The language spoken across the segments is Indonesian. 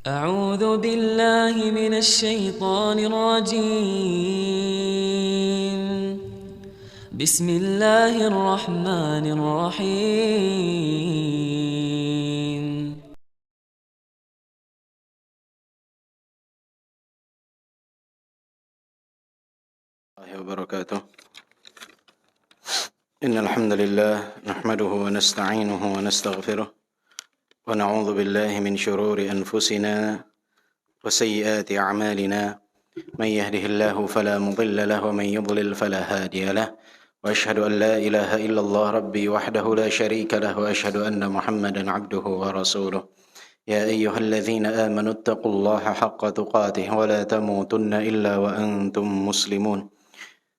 أعوذ بالله من الشيطان الرجيم. بسم الله الرحمن الرحيم. الله وبركاته. إن الحمد لله نحمده ونستعينه ونستغفره ونعوذ بالله من شرور أنفسنا وسيئات أعمالنا. من يهده الله فلا مضل له ومن يضلل فلا هادي له، وأشهد أن لا إله إلا الله ربي وحده لا شريك له، وأشهد أن محمدا عبده ورسوله. يا أيها الذين آمنوا اتقوا الله حق تقاته ولا تموتن إلا وأنتم مسلمون.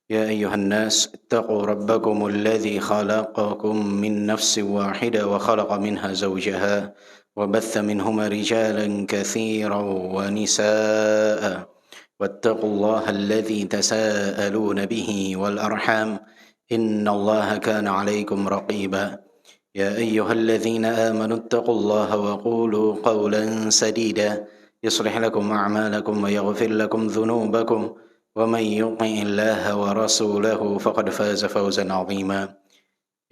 يا أيها الناس اتقوا ربكم الذي خلقكم من نفس واحدة وخلق منها زوجها وبث منهما رجالا كثيرا ونساء، واتقوا الله الذي تساءلون به والأرحام إن الله كان عليكم رقيبا. يا أيها الذين آمنوا اتقوا الله وقولوا قولا سديدا يصلح لكم أعمالكم ويغفر لكم ذنوبكم، ومن يطع الله ورسوله فقد فاز فوزا عظيما.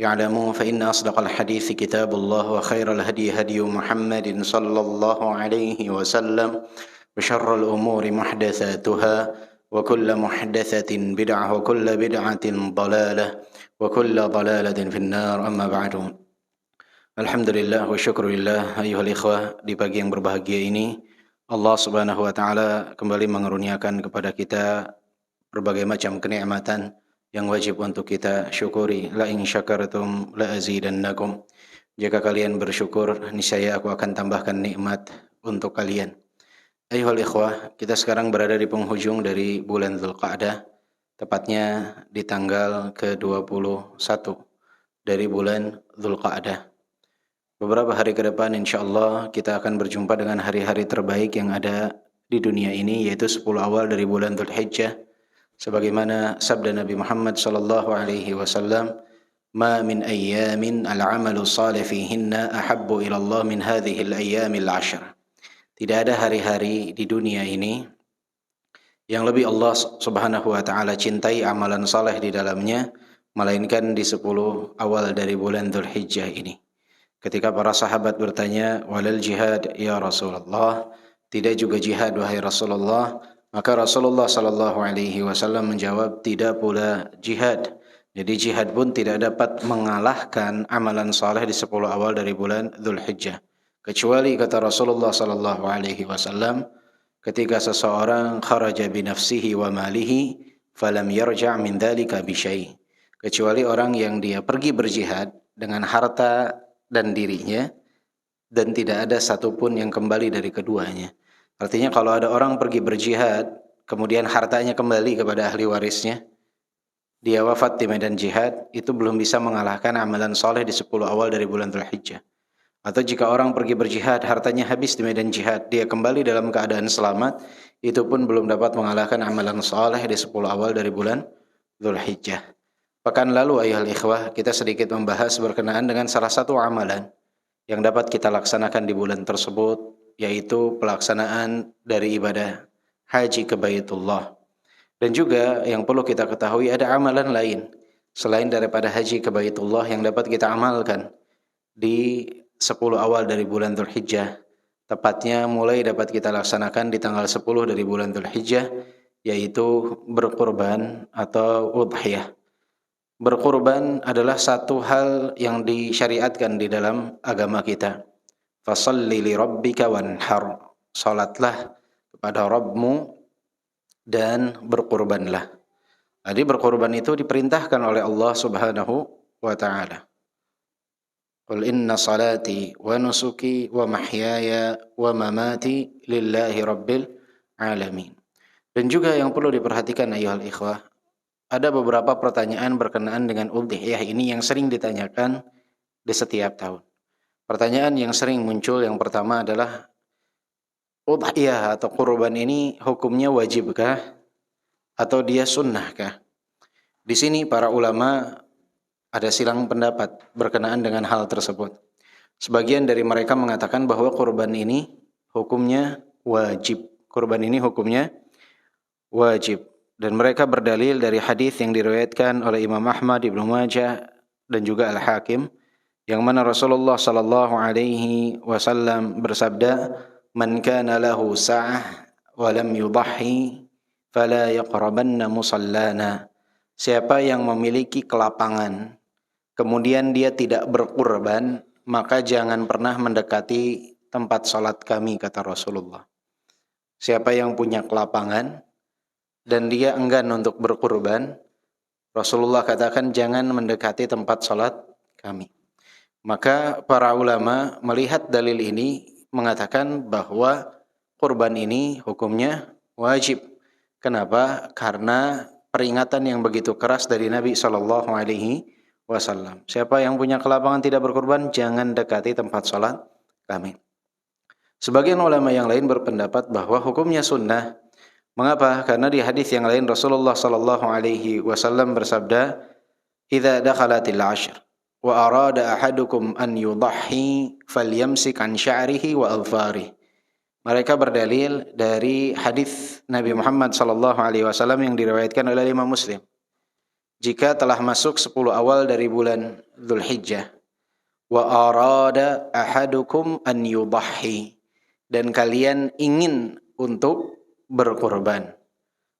يعلمون فإن أصدق الحديث كتاب الله، وخير الهدي هدي محمد صلى الله عليه وسلم، وشر الأمور محدثاتها، وكل محدثة بدعة، وكل بدعة ضلالة، وكل ضلالة في النار. أما بعد. Alhamdulillah wa syukurillah, ayyuhal ikhwah, di pagi yang berbahagia ini Allah Subhanahu wa taala kembali mengaruniakan kepada kita berbagai macam kenikmatan yang wajib untuk kita syukuri. La in syakartum la azidannakum. Jika kalian bersyukur, niscaya aku akan tambahkan nikmat untuk kalian. Ayyuhal ikhwah, kita sekarang berada di penghujung dari bulan Dzulqa'dah, tepatnya di tanggal ke-21 dari bulan Dzulqa'dah. Beberapa hari ke depan insyaallah kita akan berjumpa dengan hari-hari terbaik yang ada di dunia ini, yaitu 10 awal dari bulan Dzulhijjah. Sebagaimana sabda Nabi Muhammad sallallahu alaihi wasallam, "Ma min ayyamin al-'amalu shalih fihinna ahabbu ila Allah min hadhihi al-ayyamil 'ashr." Tidak ada hari-hari di dunia ini yang lebih Allah Subhanahu wa taala cintai amalan saleh di dalamnya melainkan di 10 awal dari bulan Dzulhijjah ini. Ketika para sahabat bertanya, "Walal jihad ya Rasulullah?" Tidak juga jihad wahai Rasulullah? Maka Rasulullah sallallahu alaihi wasallam menjawab, tidak pula jihad. Jadi jihad pun tidak dapat mengalahkan amalan saleh di 10 awal dari bulan Dzulhijjah. Kecuali kata Rasulullah sallallahu alaihi wasallam, ketika seseorang kharaja bi nafsihi wa malihi falam yarja' min dzalika bi syai'. Kecuali orang yang dia pergi berjihad dengan harta dan dirinya, dan tidak ada satupun yang kembali dari keduanya. Artinya kalau ada orang pergi berjihad, kemudian hartanya kembali kepada ahli warisnya, dia wafat di medan jihad, itu belum bisa mengalahkan amalan soleh di 10 awal dari bulan Dzulhijjah. Atau jika orang pergi berjihad, hartanya habis di medan jihad, dia kembali dalam keadaan selamat, itu pun belum dapat mengalahkan amalan soleh di 10 awal dari bulan Dzulhijjah. Pekan lalu ayuhal ikhwah, kita sedikit membahas berkenaan dengan salah satu amalan yang dapat kita laksanakan di bulan tersebut, yaitu pelaksanaan dari ibadah haji ke Baitullah. Dan juga yang perlu kita ketahui, ada amalan lain selain daripada haji ke Baitullah yang dapat kita amalkan di 10 awal dari bulan Dzulhijjah. Tepatnya mulai dapat kita laksanakan di tanggal 10 dari bulan Dzulhijjah, yaitu berkurban atau udhiyah. Berkurban adalah satu hal yang disyariatkan di dalam agama kita. Fasalli li rabbika wanhar. Salatlah kepada Rabbmu dan berkurbanlah. Jadi berkurban itu diperintahkan oleh Allah Subhanahu wa taala. Qul inna salati wa nusuki wa mahyaya wa mamati lillahi rabbil alamin. Dan juga yang perlu diperhatikan ayuhal ikhwah, ada beberapa pertanyaan berkenaan dengan udhiyah ini yang sering ditanyakan di setiap tahun. Pertanyaan yang sering muncul yang pertama adalah, udhiyah atau kurban ini hukumnya wajibkah atau dia sunnahkah? Di sini para ulama ada silang pendapat berkenaan dengan hal tersebut. Sebagian dari mereka mengatakan bahwa kurban ini hukumnya wajib. Kurban ini hukumnya wajib. Dan mereka berdalil dari hadis yang diriwayatkan oleh Imam Ahmad, Ibnu Majah dan juga Al-Hakim, yang mana Rasulullah sallallahu alaihi wasallam bersabda, "Man kana lahu sa'ah wa lam yudahhi fala yaqrabanna musallana." Siapa yang memiliki kelapangan kemudian dia tidak berkurban, maka jangan pernah mendekati tempat salat kami, kata Rasulullah. Siapa yang punya kelapangan dan dia enggan untuk berkurban, Rasulullah katakan jangan mendekati tempat salat kami. Maka para ulama melihat dalil ini mengatakan bahwa kurban ini hukumnya wajib. Kenapa? Karena peringatan yang begitu keras dari Nabi SAW. Siapa yang punya kelapangan tidak berkurban, jangan dekati tempat salat kami. Sebagian ulama yang lain berpendapat bahwa hukumnya sunnah. Mengapa? Karena di hadis yang lain Rasulullah SAW bersabda, "Idza dakhalatil 'ashr wa arada ahadukum an yudahhi falyamsik an sya'rihi wa adfarihi." Mereka berdalil dari hadis Nabi Muhammad SAW yang diriwayatkan oleh Imam Muslim. Jika telah masuk 10 awal dari bulan Dzulhijjah, wa arada ahadukum an yudahhi, dan kalian ingin untuk berkurban,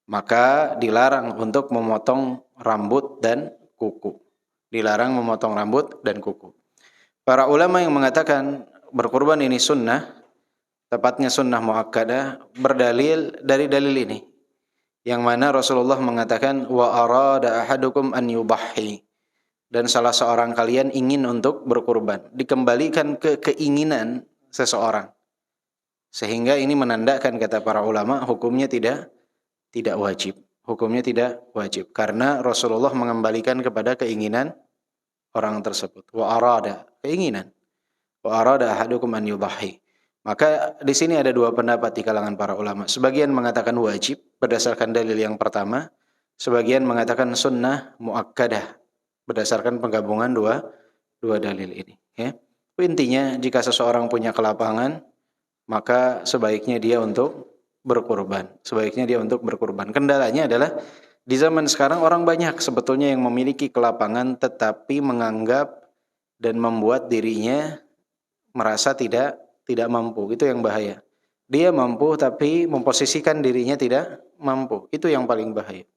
maka dilarang untuk memotong rambut dan kuku. Dilarang memotong rambut dan kuku. Para ulama yang mengatakan berkurban ini sunnah, tepatnya sunnah muakkadah, berdalil dari dalil ini, yang mana Rasulullah mengatakan wa arada ahadukum an yudahhi, dan salah seorang kalian ingin untuk berkurban, dikembalikan ke keinginan seseorang. Sehingga ini menandakan, kata para ulama, hukumnya tidak wajib. Hukumnya tidak wajib karena Rasulullah mengembalikan kepada keinginan orang tersebut. Wa arada, keinginan. Wa arada ahadukum an yudahhi. Maka di sini ada dua pendapat di kalangan para ulama. Sebagian mengatakan wajib berdasarkan dalil yang pertama, sebagian mengatakan sunnah muakkadah berdasarkan penggabungan dua dalil ini. Ya. Intinya jika seseorang punya kelapangan, maka sebaiknya dia untuk berkurban. Sebaiknya dia untuk berkurban. Kendalanya adalah di zaman sekarang orang banyak sebetulnya yang memiliki kelapangan tetapi menganggap dan membuat dirinya merasa tidak mampu. Itu yang bahaya. Dia mampu tapi memposisikan dirinya tidak mampu. Itu yang paling bahaya.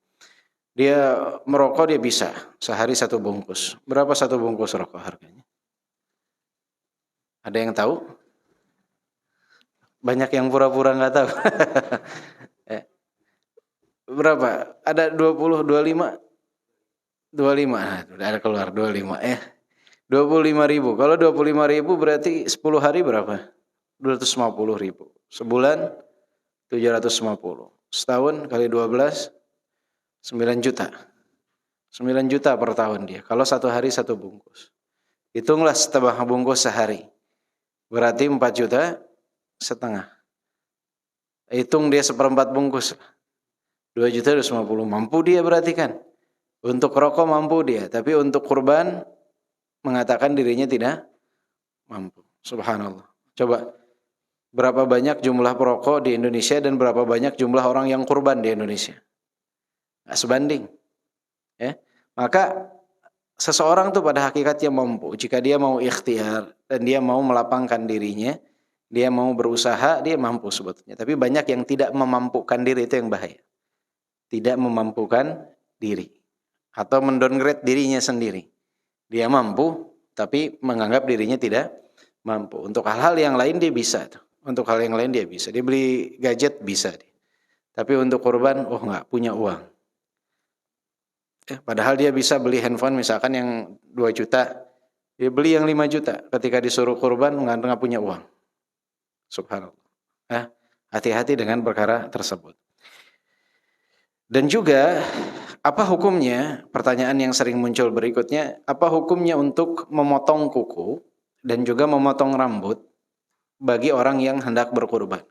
Dia merokok dia bisa sehari 1 bungkus. Berapa 1 bungkus rokok harganya? Ada yang tahu? Banyak yang pura-pura nggak tahu. Berapa? Ada 20, 25? 25. Nah, ada keluar 25 ya. 25.000. Kalau 25.000 berarti 10 hari berapa? 250.000. Sebulan 750. Setahun kali 12 9 juta. 9 juta per tahun dia. Kalau 1 hari 1 bungkus. Hitunglah setengah bungkus sehari. Berarti 4 juta setengah. Hitung dia 1/4 bungkus. 2.250.000. Mampu dia berarti kan. Untuk rokok mampu dia. Tapi untuk kurban mengatakan dirinya tidak mampu. Subhanallah. Coba. Berapa banyak jumlah perokok di Indonesia dan berapa banyak jumlah orang yang kurban di Indonesia? Nggak sebanding. Ya. Maka seseorang tuh pada hakikatnya mampu. Jika dia mau ikhtiar dan dia mau melapangkan dirinya, dia mau berusaha, dia mampu sebetulnya. Tapi banyak yang tidak memampukan diri, itu yang bahaya. Tidak memampukan diri. Atau mendowngrade dirinya sendiri. Dia mampu, tapi menganggap dirinya tidak mampu. Untuk hal-hal yang lain dia bisa. Untuk hal yang lain dia bisa. Dia beli gadget bisa. Tapi untuk kurban, nggak punya uang. Padahal dia bisa beli handphone misalkan yang 2 juta. Dia beli yang 5 juta. Ketika disuruh kurban, nggak punya uang. Subhanallah. Hati-hati dengan perkara tersebut. Dan juga, apa hukumnya, pertanyaan yang sering muncul berikutnya, apa hukumnya untuk memotong kuku dan juga memotong rambut bagi orang yang hendak berkurban?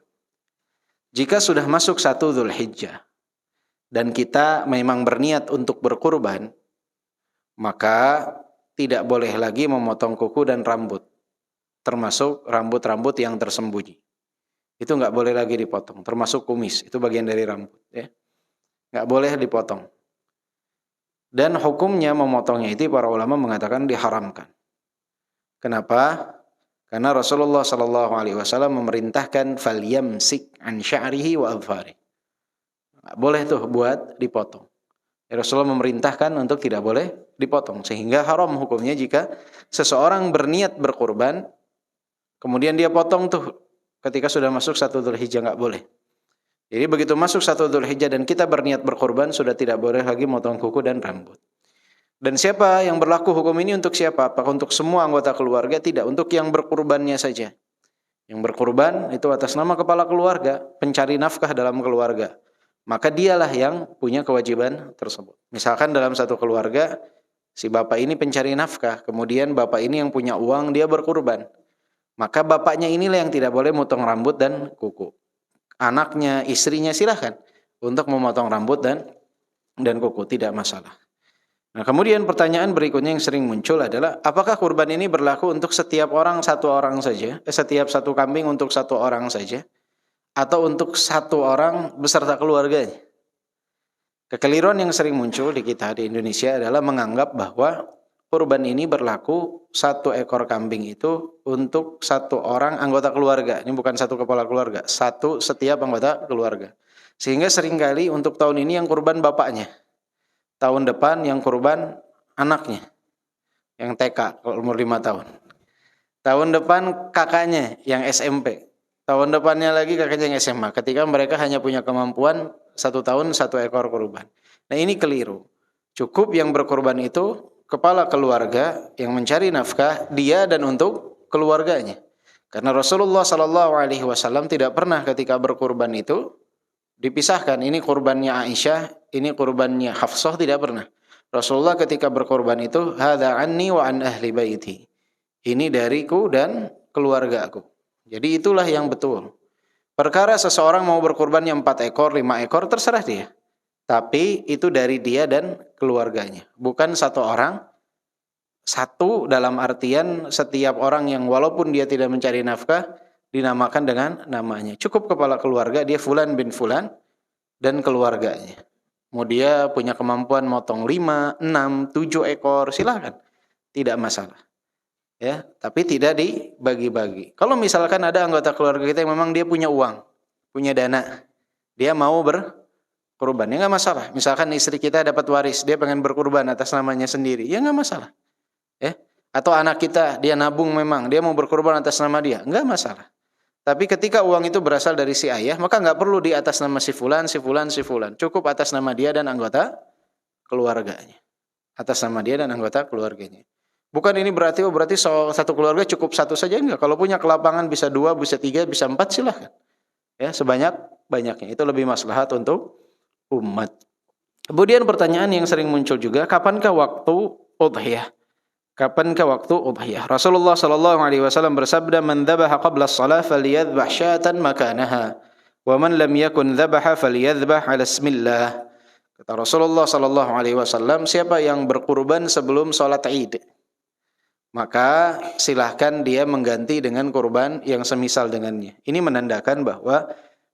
Jika sudah masuk 1 Dzulhijjah dan kita memang berniat untuk berkurban, maka tidak boleh lagi memotong kuku dan rambut, termasuk rambut-rambut yang tersembunyi. Itu nggak boleh lagi dipotong, termasuk kumis, itu bagian dari rambut, ya. Nggak boleh dipotong. Dan hukumnya memotongnya itu para ulama mengatakan diharamkan. Kenapa? Karena Rasulullah Shallallahu Alaihi Wasallam memerintahkan falyamsik an sya'rihi wa adfari. Nggak boleh tuh buat dipotong. Rasulullah memerintahkan untuk tidak boleh dipotong, sehingga haram hukumnya jika seseorang berniat berkurban, kemudian dia potong tuh ketika sudah masuk 1 Dzulhijjah, nggak boleh. Jadi begitu masuk 1 Dzulhijjah dan kita berniat berkurban, sudah tidak boleh lagi motong kuku dan rambut. Dan siapa yang berlaku hukum ini untuk siapa? Apakah untuk semua anggota keluarga? Tidak, untuk yang berkurbannya saja. Yang berkurban itu atas nama kepala keluarga, pencari nafkah dalam keluarga. Maka dialah yang punya kewajiban tersebut. Misalkan dalam satu keluarga, si bapak ini pencari nafkah, kemudian bapak ini yang punya uang, dia berkurban. Maka bapaknya inilah yang tidak boleh motong rambut dan kuku. Anaknya, istrinya silahkan untuk memotong rambut dan kuku, tidak masalah. Nah, kemudian pertanyaan berikutnya yang sering muncul adalah, apakah kurban ini berlaku untuk setiap orang satu orang saja, setiap satu kambing untuk satu orang saja, atau untuk satu orang beserta keluarganya? Kekeliruan yang sering muncul di kita di Indonesia adalah menganggap bahwa kurban ini berlaku 1 ekor kambing itu untuk 1 orang anggota keluarga. Ini bukan 1 kepala keluarga, 1 setiap anggota keluarga. Sehingga seringkali untuk tahun ini yang kurban bapaknya, tahun depan yang kurban anaknya, yang TK kalau umur 5 tahun. Tahun depan kakaknya yang SMP. Tahun depannya lagi kakaknya yang SMA. Ketika mereka hanya punya kemampuan 1 tahun 1 ekor kurban. Nah, ini keliru. Cukup yang berkurban itu kepala keluarga yang mencari nafkah, dia dan untuk keluarganya. Karena Rasulullah Shallallahu Alaihi Wasallam tidak pernah ketika berkurban itu dipisahkan. Ini kurbannya Aisyah, ini kurbannya Hafsah, tidak pernah. Rasulullah ketika berkurban itu, hadza anni wa an ahli baiti. Ini dariku dan keluargaku. Jadi itulah yang betul. Perkara seseorang mau berkurbannya 4 ekor, 5 ekor, terserah dia. Tapi itu dari dia dan keluarganya. Bukan 1 orang. 1 dalam artian setiap orang yang walaupun dia tidak mencari nafkah, dinamakan dengan namanya. Cukup kepala keluarga, dia Fulan bin Fulan dan keluarganya. Mau dia punya kemampuan motong 5, 6, 7 ekor, silakan. Tidak masalah. Ya, tapi tidak dibagi-bagi. Kalau misalkan ada anggota keluarga kita yang memang dia punya uang, punya dana, dia mau berkurban, ya nggak masalah. Misalkan istri kita dapat waris, dia pengen berkurban atas namanya sendiri, ya nggak masalah. Ya, atau anak kita dia nabung memang, dia mau berkurban atas nama dia, nggak masalah. Tapi ketika uang itu berasal dari si ayah, maka nggak perlu di atas nama si fulan, si fulan, si fulan. Cukup atas nama dia dan anggota keluarganya. Atas nama dia dan anggota keluarganya. Bukan ini berarti satu keluarga cukup 1 saja, enggak. Kalau punya kelapangan bisa 2, bisa 3, bisa 4, silahkan. Ya, sebanyak-banyaknya. Itu lebih maslahat untuk umat. Kemudian pertanyaan yang sering muncul juga, kapankah waktu udhiyah? Kapankah waktu udhiyah? Rasulullah sallallahu alaihi wasallam bersabda, "Man dzabaha qabla as-shalah falyadhbah syatan makanaha, wa man lam yakun dzabaha falyadhbah 'ala ismillah." Kata Rasulullah sallallahu alaihi wasallam, siapa yang berkurban sebelum salat Id, maka silahkan dia mengganti dengan kurban yang semisal dengannya. Ini menandakan bahwa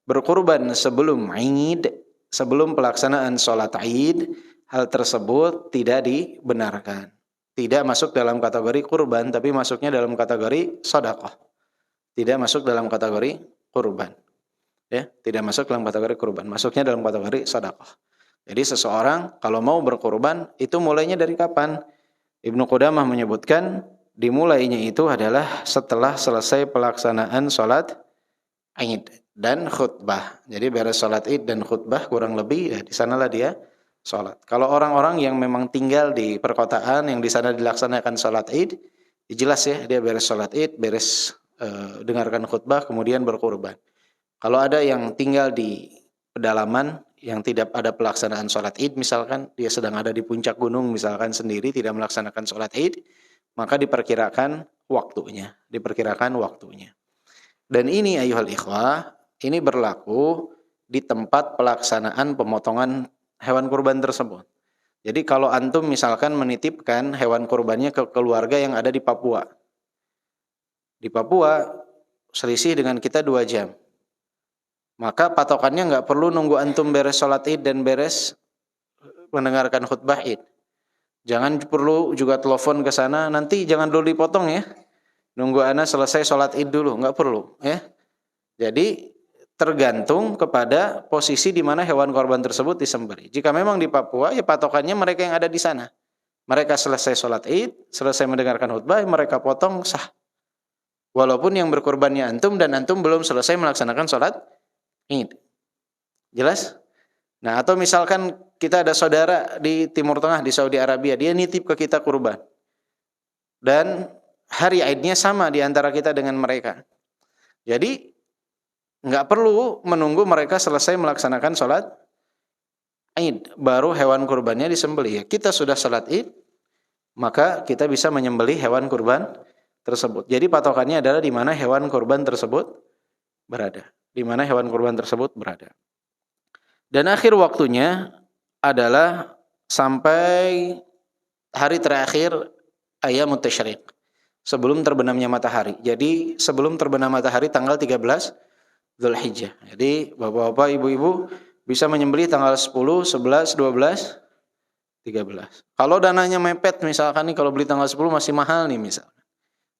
berkurban sebelum Id, sebelum pelaksanaan salat Id, hal tersebut tidak dibenarkan. Tidak masuk dalam kategori kurban, tapi masuknya dalam kategori sedekah. Tidak masuk dalam kategori kurban. Ya, tidak masuk dalam kategori kurban, masuknya dalam kategori sedekah. Jadi seseorang kalau mau berkurban itu mulainya dari kapan? Ibnu Qudamah menyebutkan dimulainya itu adalah setelah selesai pelaksanaan salat Id dan khutbah. Jadi beres salat Id dan khutbah kurang lebih ya di sanalah dia salat. Kalau orang-orang yang memang tinggal di perkotaan yang di sana dilaksanakan salat Id, jelas ya dia beres salat Id, beres dengarkan khutbah kemudian berkurban. Kalau ada yang tinggal di pedalaman yang tidak ada pelaksanaan sholat Id, misalkan dia sedang ada di puncak gunung misalkan sendiri tidak melaksanakan sholat Id, maka diperkirakan waktunya. Dan ini ayuhal ikhwah, ini berlaku di tempat pelaksanaan pemotongan hewan kurban tersebut. Jadi kalau antum misalkan menitipkan hewan kurbannya ke keluarga yang ada di Papua. Di Papua selisih dengan kita 2 jam. Maka patokannya nggak perlu nunggu antum beres sholat id dan beres mendengarkan khutbah id. Jangan perlu juga telepon ke sana, nanti jangan dulu dipotong ya. Nunggu ana selesai sholat id dulu, nggak perlu ya. Jadi tergantung kepada posisi di mana hewan korban tersebut disembelih. Jika memang di Papua, ya patokannya mereka yang ada di sana. Mereka selesai sholat id, selesai mendengarkan khutbah, mereka potong sah. Walaupun yang berkorbannya antum dan antum belum selesai melaksanakan sholat id. Jelas? Nah, atau misalkan kita ada saudara di Timur Tengah, di Saudi Arabia, dia nitip ke kita kurban. Dan hari idnya sama di antara kita dengan mereka. Jadi, nggak perlu menunggu mereka selesai melaksanakan sholat id, baru hewan kurbannya disembelih. Kita sudah sholat id, maka kita bisa menyembelih hewan kurban tersebut. Jadi patokannya adalah di mana hewan kurban tersebut berada. Di mana hewan kurban tersebut berada. Dan akhir waktunya adalah sampai hari terakhir ayyamut tasyrik, sebelum terbenamnya matahari. Jadi sebelum terbenam matahari tanggal 13 Dzulhijjah. Jadi bapak-bapak, ibu-ibu bisa menyembelih tanggal 10, 11, 12, 13. Kalau dananya mepet misalkan nih, kalau beli tanggal 10 masih mahal nih misalkan.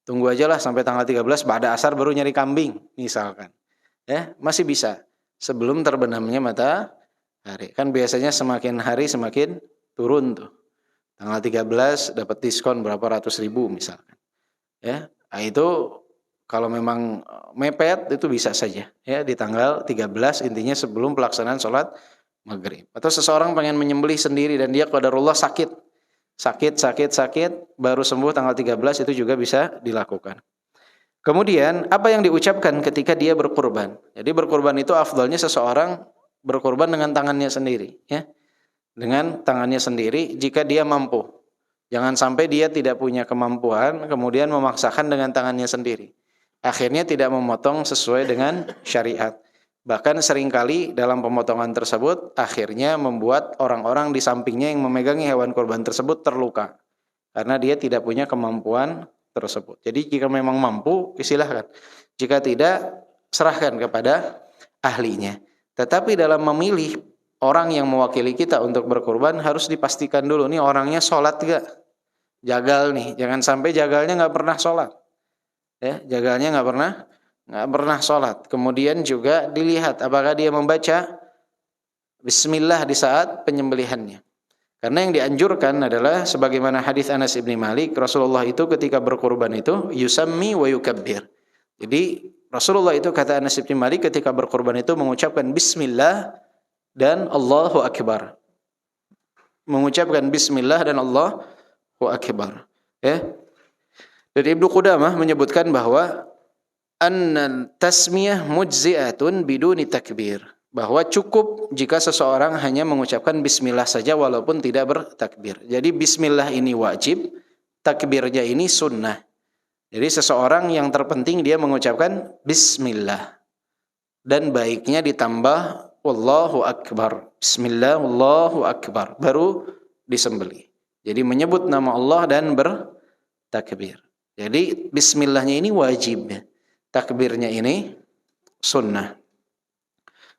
Tunggu aja lah sampai tanggal 13 ba'da asar baru nyari kambing misalkan. Ya, masih bisa sebelum terbenamnya matahari. Kan biasanya semakin hari semakin turun tuh. Tanggal 13 dapat diskon berapa ratus ribu misalkan. Ya, nah itu kalau memang mepet itu bisa saja ya di tanggal 13, intinya sebelum pelaksanaan sholat maghrib. Atau seseorang pengen menyembelih sendiri dan dia qadarullah sakit baru sembuh tanggal 13, itu juga bisa dilakukan. Kemudian apa yang diucapkan ketika dia berkurban? Jadi berkurban itu afdalnya seseorang berkurban dengan tangannya sendiri ya. Dengan tangannya sendiri jika dia mampu. Jangan sampai dia tidak punya kemampuan kemudian memaksakan dengan tangannya sendiri. Akhirnya tidak memotong sesuai dengan syariat. Bahkan seringkali dalam pemotongan tersebut akhirnya membuat orang-orang di sampingnya yang memegangi hewan kurban tersebut terluka. Karena dia tidak punya kemampuan tersebut. Jadi jika memang mampu, silahkan. Jika tidak, serahkan kepada ahlinya. Tetapi dalam memilih orang yang mewakili kita untuk berkurban harus dipastikan dulu, nih orangnya sholat gak? Jagal nih, jangan sampai jagalnya gak pernah sholat. Ya, jagalnya nggak pernah sholat. Kemudian juga dilihat apakah dia membaca Bismillah di saat penyembelihannya. Karena yang dianjurkan adalah sebagaimana hadis Anas ibn Malik, Rasulullah itu ketika berkurban itu yusammi wa yukabbir. Jadi Rasulullah itu, kata Anas ibn Malik, ketika berkurban itu mengucapkan Bismillah dan Allahu Akbar. Mengucapkan Bismillah dan Allahu Akbar. Ya. Dari Ibnu Qudamah menyebutkan bahwa annal tasmiyah mujzi'atun biduni takbir, bahwa cukup jika seseorang hanya mengucapkan bismillah saja walaupun tidak bertakbir. Jadi bismillah ini wajib, takbirnya ini sunnah. Jadi seseorang yang terpenting dia mengucapkan bismillah dan baiknya ditambah wallahu akbar. Bismillah wallahu akbar baru disembelih. Jadi menyebut nama Allah dan bertakbir. Jadi bismillahnya ini wajib, takbirnya ini sunnah.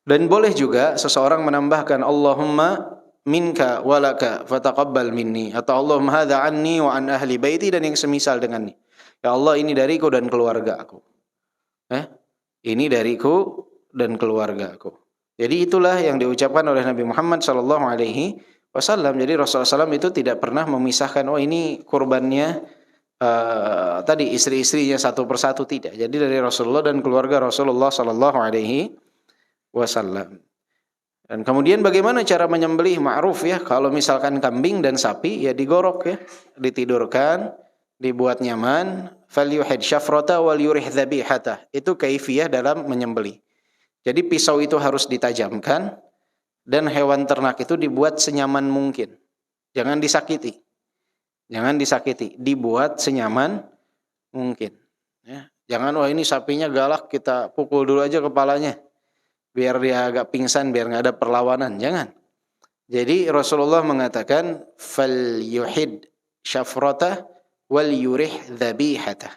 Dan boleh juga seseorang menambahkan Allahumma minka walaka fataqabbal minni, atau Allahumma hadza anni wa an ahli baiti, dan yang semisal dengannya. Ya Allah, ini dariku dan keluarga aku. Ini dariku dan keluarga aku. Jadi itulah yang diucapkan oleh Nabi Muhammad sallallahu alaihi wasallam. Jadi Rasulullah SAW itu tidak pernah memisahkan, oh ini kurbannya tadi istri-istrinya satu persatu, tidak. Jadi dari Rasulullah dan keluarga Rasulullah sallallahu alaihi wasallam. Dan kemudian bagaimana cara menyembelih? Ma'ruf ya, kalau misalkan kambing dan sapi ya digorok ya, ditidurkan, dibuat nyaman, falyuhid syafrata wal yurih dzabihata. Itu kaifiyah dalam menyembelih. Jadi pisau itu harus ditajamkan dan hewan ternak itu dibuat senyaman mungkin. Jangan disakiti. Jangan disakiti, dibuat senyaman mungkin. Ya. Jangan, wah ini sapinya galak, kita pukul dulu aja kepalanya, biar dia agak pingsan, biar nggak ada perlawanan. Jangan. Jadi Rasulullah mengatakan, fal yuhid syafrata wal yurih dzabihata.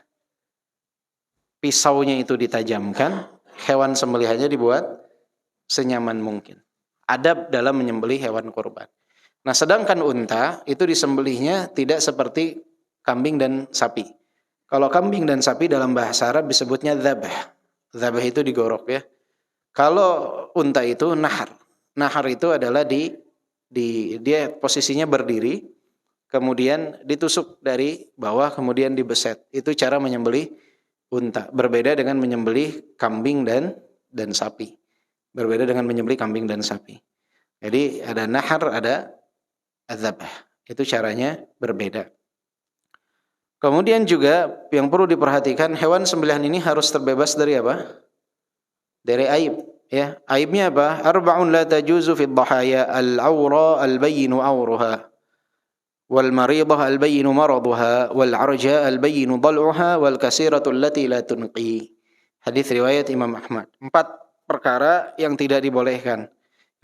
Pisaunya itu ditajamkan, hewan sembelihannya dibuat senyaman mungkin. Adab dalam menyembelih hewan kurban. Nah, sedangkan unta itu disembelihnya tidak seperti kambing dan sapi. Kalau kambing dan sapi dalam bahasa Arab disebutnya dzabh. Dzabh itu digorok ya. Kalau unta itu nahar. Nahar itu adalah dia posisinya berdiri, kemudian ditusuk dari bawah, kemudian dibeset. Itu cara menyembelih unta. Berbeda dengan menyembelih kambing dan sapi. Berbeda dengan menyembelih kambing dan sapi. Jadi ada nahar, ada dzabh. Itu caranya berbeda. Kemudian juga yang perlu diperhatikan, hewan sembelihan ini harus terbebas dari apa? Dari aib. Ya, aibnya apa? Arba'un la tajuzu fi dhahaya al-awra al-bayyinu awruha wal maridah al-bayyinu maraduha wal arja al-bayyinu dal'uha wal kasiratu allati la tunqi. Hadis riwayat Imam Ahmad. 4 perkara yang tidak dibolehkan.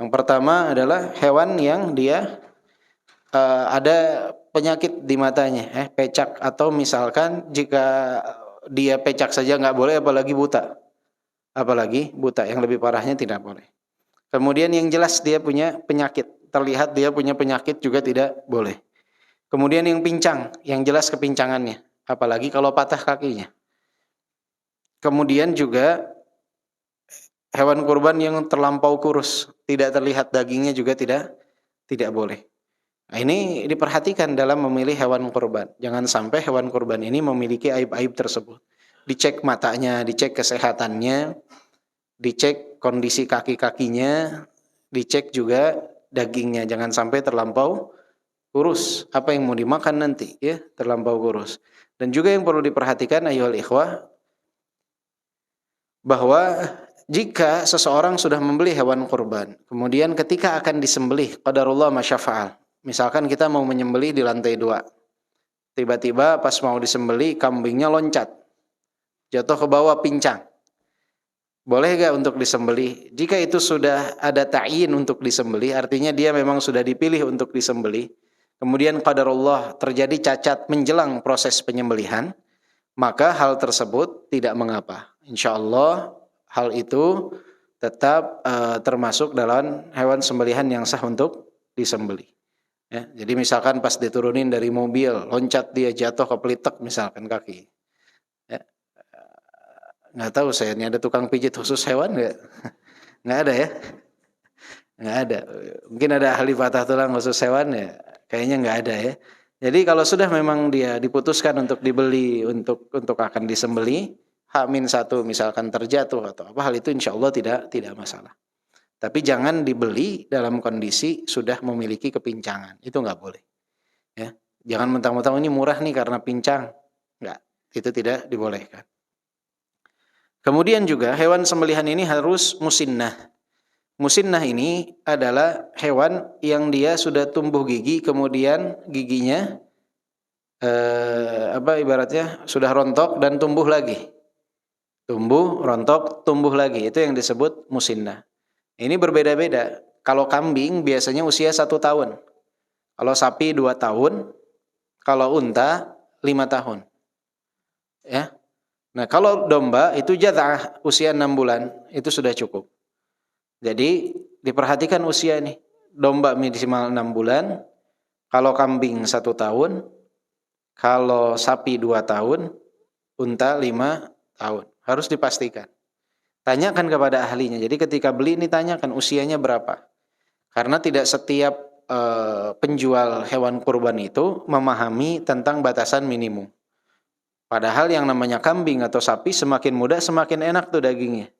Yang pertama adalah hewan yang dia ada penyakit di matanya, pecak, atau misalkan jika dia pecak saja nggak boleh, apalagi buta. Apalagi buta, yang lebih parahnya tidak boleh. Kemudian yang jelas dia punya penyakit, terlihat dia punya penyakit juga tidak boleh. Kemudian yang pincang, yang jelas kepincangannya, apalagi kalau patah kakinya. Kemudian juga hewan kurban yang terlampau kurus, tidak terlihat dagingnya juga tidak boleh. Nah, ini diperhatikan dalam memilih hewan kurban. Jangan sampai hewan kurban ini memiliki aib-aib tersebut. Dicek matanya, dicek kesehatannya, dicek kondisi kaki-kakinya, dicek juga dagingnya. Jangan sampai terlampau kurus. Apa yang mau dimakan nanti, ya, terlampau kurus. Dan juga yang perlu diperhatikan ayyuhal ikhwah, bahwa jika seseorang sudah membeli hewan kurban, kemudian ketika akan disembelih, qadarullah masyafa'al. Misalkan kita mau menyembelih di lantai 2. Tiba-tiba pas mau disembelih, kambingnya loncat. Jatuh ke bawah, pincang. Boleh gak untuk disembelih? Jika itu sudah ada ta'yin untuk disembelih, artinya dia memang sudah dipilih untuk disembelih. Kemudian qadarullah terjadi cacat menjelang proses penyembelihan, maka hal tersebut tidak mengapa. InsyaAllah hal itu tetap termasuk dalam hewan sembelihan yang sah untuk disembelih. Ya, jadi misalkan pas diturunin dari mobil, loncat dia, jatuh ke pelitek misalkan kaki. Ya, nggak tahu saya, ini ada tukang pijit khusus hewan nggak? Nggak ada ya? Nggak ada. Mungkin ada ahli patah tulang khusus hewan ya? Kayaknya nggak ada ya. Jadi kalau sudah memang dia diputuskan untuk dibeli, untuk akan disembeli, H-1 misalkan terjatuh atau apa, hal itu insya Allah tidak masalah. Tapi jangan dibeli dalam kondisi sudah memiliki kepincangan. Itu nggak boleh. Ya. Jangan mentang-mentang ini murah nih karena pincang. Nggak. Itu tidak dibolehkan. Kemudian juga hewan sembelihan ini harus musinnah. Musinnah ini adalah hewan yang dia sudah tumbuh gigi, kemudian giginya ibaratnya sudah rontok dan tumbuh lagi. Tumbuh, rontok, tumbuh lagi. Itu yang disebut musinnah. Ini berbeda-beda. Kalau kambing biasanya usia 1 tahun. Kalau sapi 2 tahun. Kalau unta 5 tahun. Ya. Nah, kalau domba itu jadza'ah, usia 6 bulan, itu sudah cukup. Jadi diperhatikan usia nih. Domba minimal 6 bulan. Kalau kambing 1 tahun. Kalau sapi 2 tahun. Unta 5 tahun. Harus dipastikan. Tanyakan kepada ahlinya. Jadi ketika beli ini tanyakan usianya berapa. Karena tidak setiap penjual hewan kurban itu memahami tentang batasan minimum. Padahal yang namanya kambing atau sapi semakin muda semakin enak tuh dagingnya.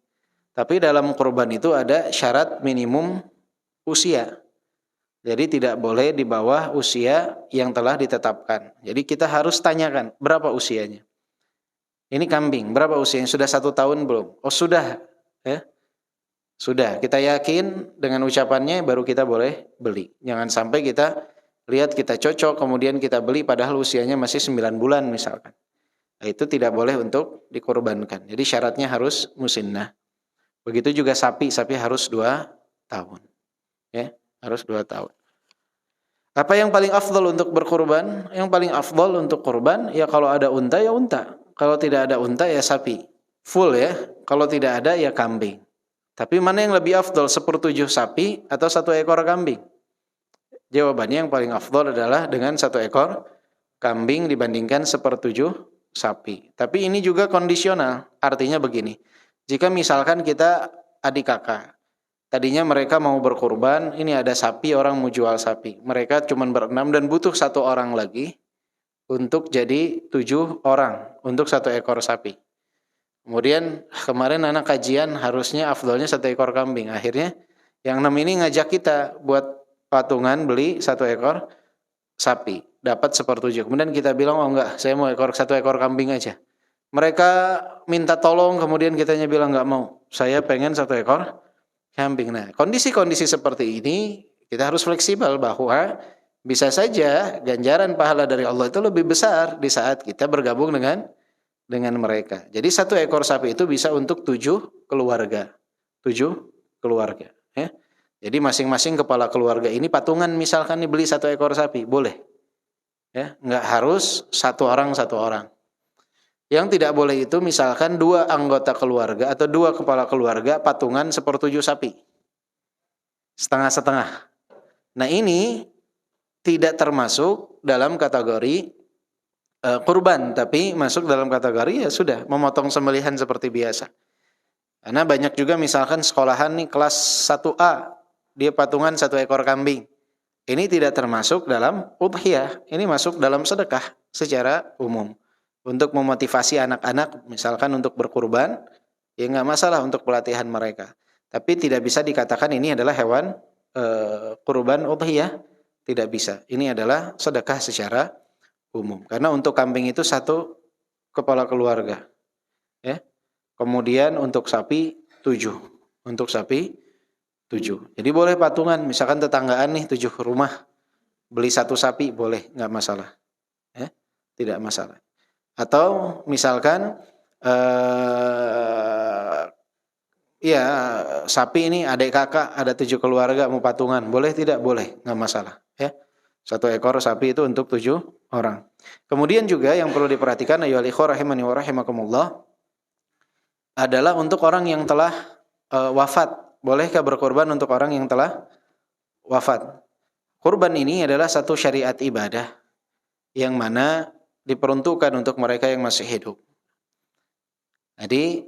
Tapi dalam kurban itu ada syarat minimum usia. Jadi tidak boleh di bawah usia yang telah ditetapkan. Jadi kita harus tanyakan berapa usianya. Ini kambing, berapa usianya? Sudah 1 tahun belum? Oh sudah, ya. Sudah, kita yakin dengan ucapannya baru kita boleh beli. Jangan sampai kita lihat kita cocok, kemudian kita beli padahal usianya masih 9 bulan misalkan. Nah, itu tidak boleh untuk dikorbankan. Jadi syaratnya harus musinnah. Begitu juga sapi harus 2 tahun. Ya, harus 2 tahun. Apa yang paling afdal untuk berkurban? Yang paling afdal untuk kurban, ya kalau ada unta ya unta. Kalau tidak ada unta ya sapi. Full ya. Kalau tidak ada ya kambing. Tapi mana yang lebih afdol, 1/7 sapi atau 1 ekor kambing? Jawabannya yang paling afdol adalah dengan 1 ekor kambing dibandingkan 1/7 sapi. Tapi ini juga kondisional, artinya begini. Jika misalkan kita adik kakak, tadinya mereka mau berkurban, ini ada sapi, orang mau jual sapi. Mereka cuma berenam dan butuh 1 orang lagi untuk jadi 7 orang untuk 1 ekor sapi. Kemudian kemarin anak kajian harusnya afdolnya 1 ekor kambing. Akhirnya yang 6 ini ngajak kita buat patungan beli 1 ekor sapi. Dapat 1/7. Kemudian kita bilang, oh enggak, saya mau 1 ekor kambing aja. Mereka minta tolong, kemudian kitanya bilang enggak mau. Saya pengen 1 ekor kambing. Nah, kondisi-kondisi seperti ini kita harus fleksibel bahwa bisa saja ganjaran pahala dari Allah itu lebih besar di saat kita bergabung dengan mereka. Jadi 1 ekor sapi itu bisa untuk 7 keluarga. 7 keluarga. Ya. Jadi masing-masing kepala keluarga ini patungan misalkan nih beli 1 ekor sapi, boleh. Ya, nggak harus 1 orang 1 orang. Yang tidak boleh itu misalkan 2 anggota keluarga atau 2 kepala keluarga patungan 1/7 sapi. Setengah-setengah. Nah ini tidak termasuk dalam kategori kurban, tapi masuk dalam kategori ya sudah memotong sembelihan seperti biasa. Karena banyak juga misalkan sekolahan nih kelas 1A, dia patungan 1 ekor kambing. Ini tidak termasuk dalam udhiyah, ini masuk dalam sedekah secara umum. Untuk memotivasi anak-anak misalkan untuk berkurban, ya nggak masalah untuk pelatihan mereka. Tapi tidak bisa dikatakan ini adalah hewan kurban udhiyah, tidak bisa. Ini adalah sedekah secara umum. Karena untuk kambing itu 1 kepala keluarga. Ya. Kemudian untuk sapi 7. Untuk sapi 7. Jadi boleh patungan, misalkan tetanggaan nih 7 rumah. Beli 1 sapi boleh, nggak masalah. Ya. Tidak masalah. Atau misalkan sapi ini adik kakak ada 7 keluarga mau patungan, boleh tidak? Boleh, nggak masalah. Ya. 1 ekor sapi itu untuk 7 orang. Kemudian juga yang perlu diperhatikan ayyuhal ikhwah rahimani wa rahimakumullah adalah untuk orang yang telah wafat. Bolehkah berkorban untuk orang yang telah wafat? Kurban ini adalah satu syariat ibadah yang mana diperuntukkan untuk mereka yang masih hidup. Jadi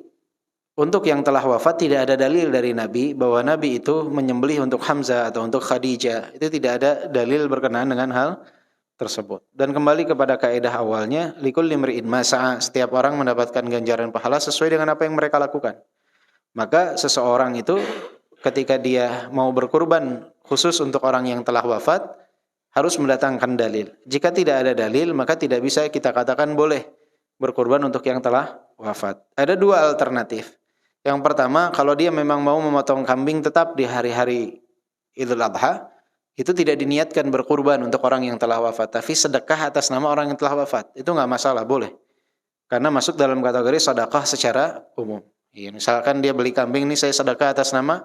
untuk yang telah wafat tidak ada dalil dari Nabi bahwa Nabi itu menyembelih untuk Hamzah atau untuk Khadijah. Itu tidak ada dalil berkenaan dengan hal tersebut. Dan kembali kepada kaidah awalnya, likulli imri'in ma sa'a, setiap orang mendapatkan ganjaran pahala sesuai dengan apa yang mereka lakukan. Maka seseorang itu ketika dia mau berkurban khusus untuk orang yang telah wafat harus mendatangkan dalil. Jika tidak ada dalil maka tidak bisa kita katakan boleh berkurban untuk yang telah wafat. Ada 2 alternatif. Yang pertama, kalau dia memang mau memotong kambing tetap di hari-hari Idul Adha, itu tidak diniatkan berkurban untuk orang yang telah wafat, tapi sedekah atas nama orang yang telah wafat. Itu nggak masalah, boleh. Karena masuk dalam kategori sedekah secara umum. Ya, misalkan dia beli kambing ini saya sedekah atas nama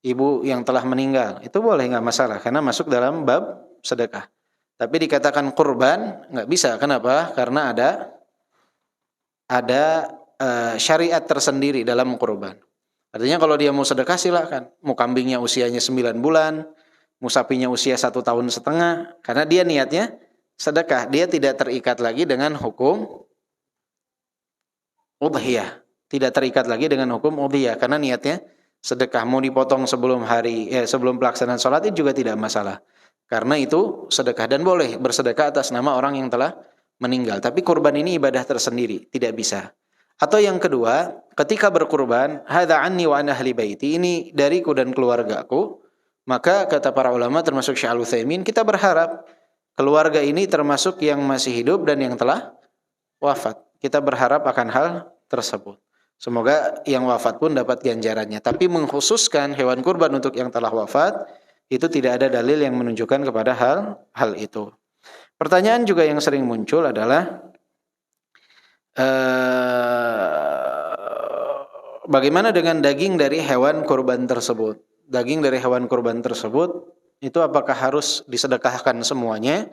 ibu yang telah meninggal, itu boleh, nggak masalah, karena masuk dalam bab sedekah. Tapi dikatakan kurban nggak bisa. Kenapa? Karena ada syariat tersendiri dalam kurban. Artinya kalau dia mau sedekah silakan. Mau kambingnya usianya 9 bulan, mau sapinya usia 1,5 tahun, karena dia niatnya sedekah. Dia tidak terikat lagi dengan hukum udhiyah. Tidak terikat lagi dengan hukum udhiyah karena niatnya sedekah. Mau dipotong sebelum pelaksanaan sholat itu juga tidak masalah. Karena itu sedekah dan boleh bersedekah atas nama orang yang telah meninggal. Tapi kurban ini ibadah tersendiri, tidak bisa. Atau yang kedua, ketika berkurban, hadza anni wa an ahli baiti, ini dariku dan keluargaku, maka kata para ulama termasuk Syekh Al-Utsaimin, kita berharap keluarga ini termasuk yang masih hidup dan yang telah wafat. Kita berharap akan hal tersebut. Semoga yang wafat pun dapat ganjarannya. Tapi mengkhususkan hewan kurban untuk yang telah wafat, itu tidak ada dalil yang menunjukkan kepada hal itu. Pertanyaan juga yang sering muncul adalah bagaimana dengan daging dari hewan kurban tersebut? Daging dari hewan kurban tersebut itu apakah harus disedekahkan semuanya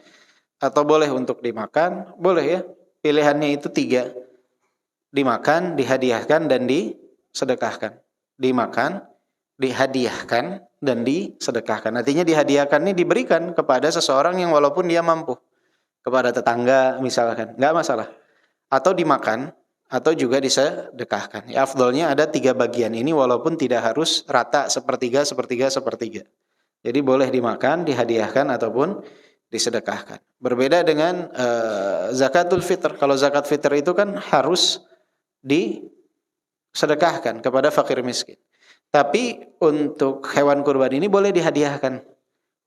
atau boleh untuk dimakan? Boleh ya. Pilihannya itu 3. Dimakan, dihadiahkan dan disedekahkan. Dimakan, dihadiahkan dan disedekahkan. Artinya dihadiahkan ini diberikan kepada seseorang yang walaupun dia mampu, kepada tetangga misalkan, nggak masalah. Atau dimakan, atau juga disedekahkan. Ya, afdolnya ada 3 bagian ini walaupun tidak harus rata sepertiga, sepertiga, sepertiga. Jadi boleh dimakan, dihadiahkan, ataupun disedekahkan. Berbeda dengan zakatul fitr. Kalau zakat fitr itu kan harus disedekahkan kepada fakir miskin. Tapi untuk hewan kurban ini boleh dihadiahkan.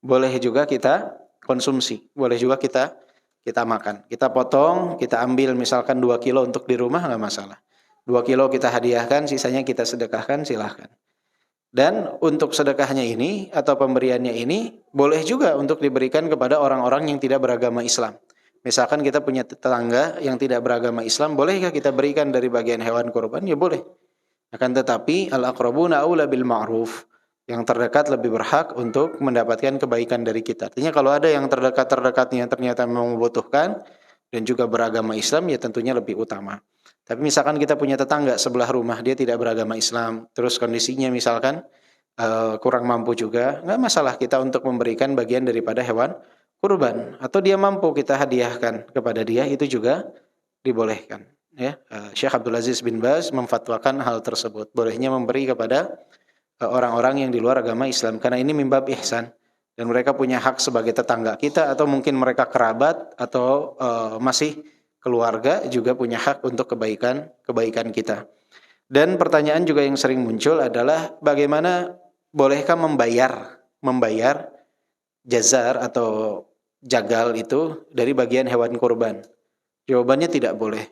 Boleh juga kita konsumsi. Boleh juga kita makan. Kita potong, kita ambil misalkan 2 kilo untuk di rumah, nggak masalah. 2 kilo kita hadiahkan, sisanya kita sedekahkan, silahkan. Dan untuk sedekahnya ini atau pemberiannya ini boleh juga untuk diberikan kepada orang-orang yang tidak beragama Islam. Misalkan kita punya tetangga yang tidak beragama Islam, bolehkah kita berikan dari bagian hewan kurban? Ya boleh. Akan tetapi al-aqrabuna aula bil ma'ruf. Yang terdekat lebih berhak untuk mendapatkan kebaikan dari kita. Artinya kalau ada yang terdekat-terdekatnya ternyata memang membutuhkan dan juga beragama Islam, ya tentunya lebih utama. Tapi misalkan kita punya tetangga sebelah rumah, dia tidak beragama Islam, terus kondisinya misalkan kurang mampu juga, nggak masalah kita untuk memberikan bagian daripada hewan kurban. Atau dia mampu, kita hadiahkan kepada dia, itu juga dibolehkan. Ya, Syekh Abdul Aziz bin Baz memfatwakan hal tersebut. Bolehnya memberi kepada orang-orang yang di luar agama Islam, karena ini min bab ihsan. Dan mereka punya hak sebagai tetangga kita, atau mungkin mereka kerabat, atau masih keluarga, juga punya hak untuk kebaikan kita. Dan pertanyaan juga yang sering muncul adalah bagaimana bolehkah membayar jazar atau jagal itu dari bagian hewan kurban? Jawabannya tidak boleh.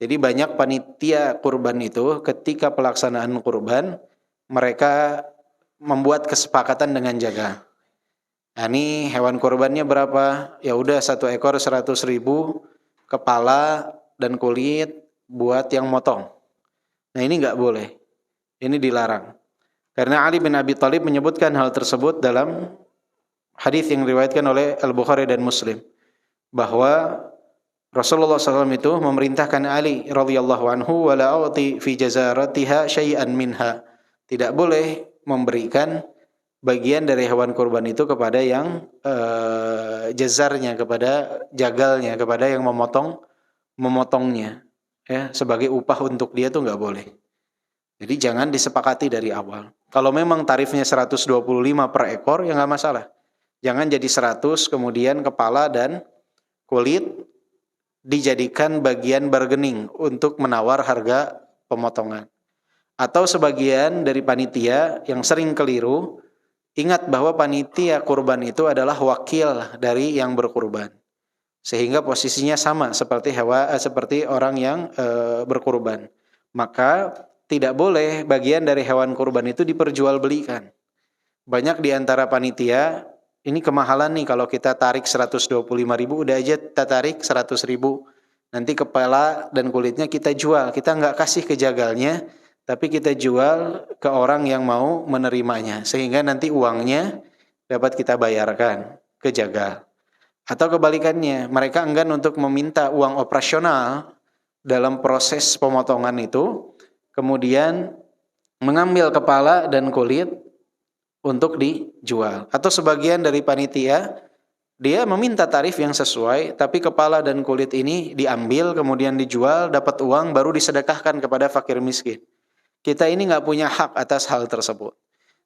Jadi banyak panitia kurban itu ketika pelaksanaan kurban mereka membuat kesepakatan dengan jagal. Nah, ini hewan kurbannya berapa? Ya udah 1 ekor 100.000. Kepala dan kulit buat yang motong. Nah ini nggak boleh. Ini dilarang. Karena Ali bin Abi Thalib menyebutkan hal tersebut dalam hadis yang diriwayatkan oleh Al-Bukhari dan Muslim. Bahwa Rasulullah SAW itu memerintahkan Ali radhiyallahu anhu wala a'ti fi jazaratiha syai'an minha. Tidak boleh memberikan bagian dari hewan kurban itu kepada yang jazarnya, kepada jagalnya, kepada yang memotongnya, ya, sebagai upah untuk dia tuh nggak boleh. Jadi jangan disepakati dari awal. Kalau memang tarifnya 125 per ekor, ya nggak masalah. Jangan jadi 100, kemudian kepala dan kulit dijadikan bagian bargaining untuk menawar harga pemotongan. Atau sebagian dari panitia yang sering keliru, ingat bahwa panitia kurban itu adalah wakil dari yang berkurban. Sehingga posisinya sama seperti orang yang berkurban. Maka tidak boleh bagian dari hewan kurban itu diperjualbelikan. Banyak di antara panitia, ini kemahalan nih kalau kita tarik 125.000, udah aja kita tarik 100.000. Nanti kepala dan kulitnya kita jual. Kita nggak kasih ke jagalnya, tapi kita jual ke orang yang mau menerimanya, sehingga nanti uangnya dapat kita bayarkan ke jagal. Atau kebalikannya, mereka enggan untuk meminta uang operasional dalam proses pemotongan itu, kemudian mengambil kepala dan kulit untuk dijual. Atau sebagian dari panitia, dia meminta tarif yang sesuai, tapi kepala dan kulit ini diambil, kemudian dijual, dapat uang, baru disedekahkan kepada fakir miskin. Kita ini nggak punya hak atas hal tersebut.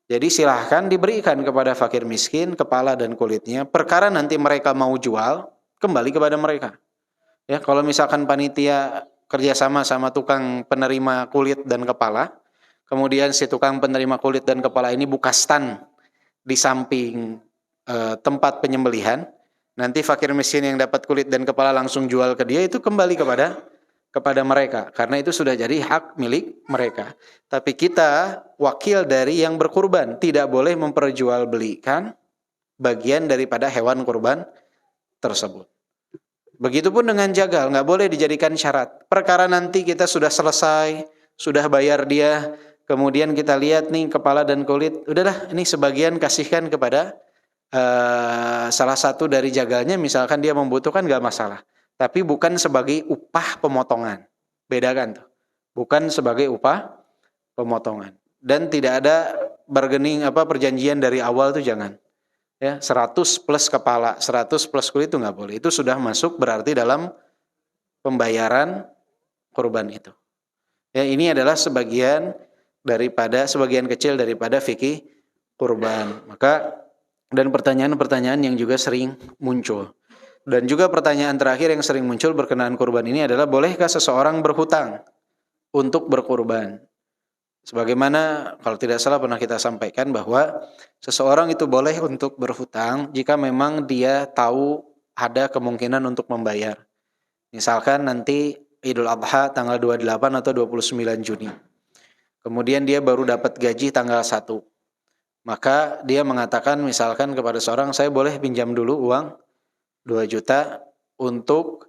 Jadi silahkan diberikan kepada fakir miskin kepala dan kulitnya. Perkara nanti mereka mau jual, kembali kepada mereka. Ya, kalau misalkan panitia kerjasama sama tukang penerima kulit dan kepala, kemudian si tukang penerima kulit dan kepala ini buka stand di samping tempat penyembelihan, nanti fakir miskin yang dapat kulit dan kepala langsung jual ke dia, itu kembali kepada mereka, karena itu sudah jadi hak milik mereka. Tapi kita wakil dari yang berkurban, tidak boleh memperjualbelikan bagian daripada hewan kurban tersebut. Begitupun dengan jagal, nggak boleh dijadikan syarat. Perkara nanti kita sudah selesai, sudah bayar dia, kemudian kita lihat nih kepala dan kulit, udahlah ini sebagian kasihkan kepada salah satu dari jagalnya, misalkan dia membutuhkan, nggak masalah. Tapi bukan sebagai upah pemotongan. Bedakan tuh. Bukan sebagai upah pemotongan. Dan tidak ada bargaining perjanjian dari awal tuh jangan. Ya, 100 plus kepala, 100 plus kulit itu nggak boleh. Itu sudah masuk berarti dalam pembayaran kurban itu. Ya, ini adalah sebagian kecil daripada fikih kurban. Maka dan pertanyaan-pertanyaan yang juga sering muncul. Dan juga pertanyaan terakhir yang sering muncul berkenaan kurban ini adalah bolehkah seseorang berhutang untuk berkurban? Sebagaimana kalau tidak salah pernah kita sampaikan bahwa seseorang itu boleh untuk berhutang jika memang dia tahu ada kemungkinan untuk membayar. Misalkan nanti Idul Adha tanggal 28 atau 29 Juni. Kemudian dia baru dapat gaji tanggal 1. Maka dia mengatakan misalkan kepada seorang, saya boleh pinjam dulu uang 2 juta untuk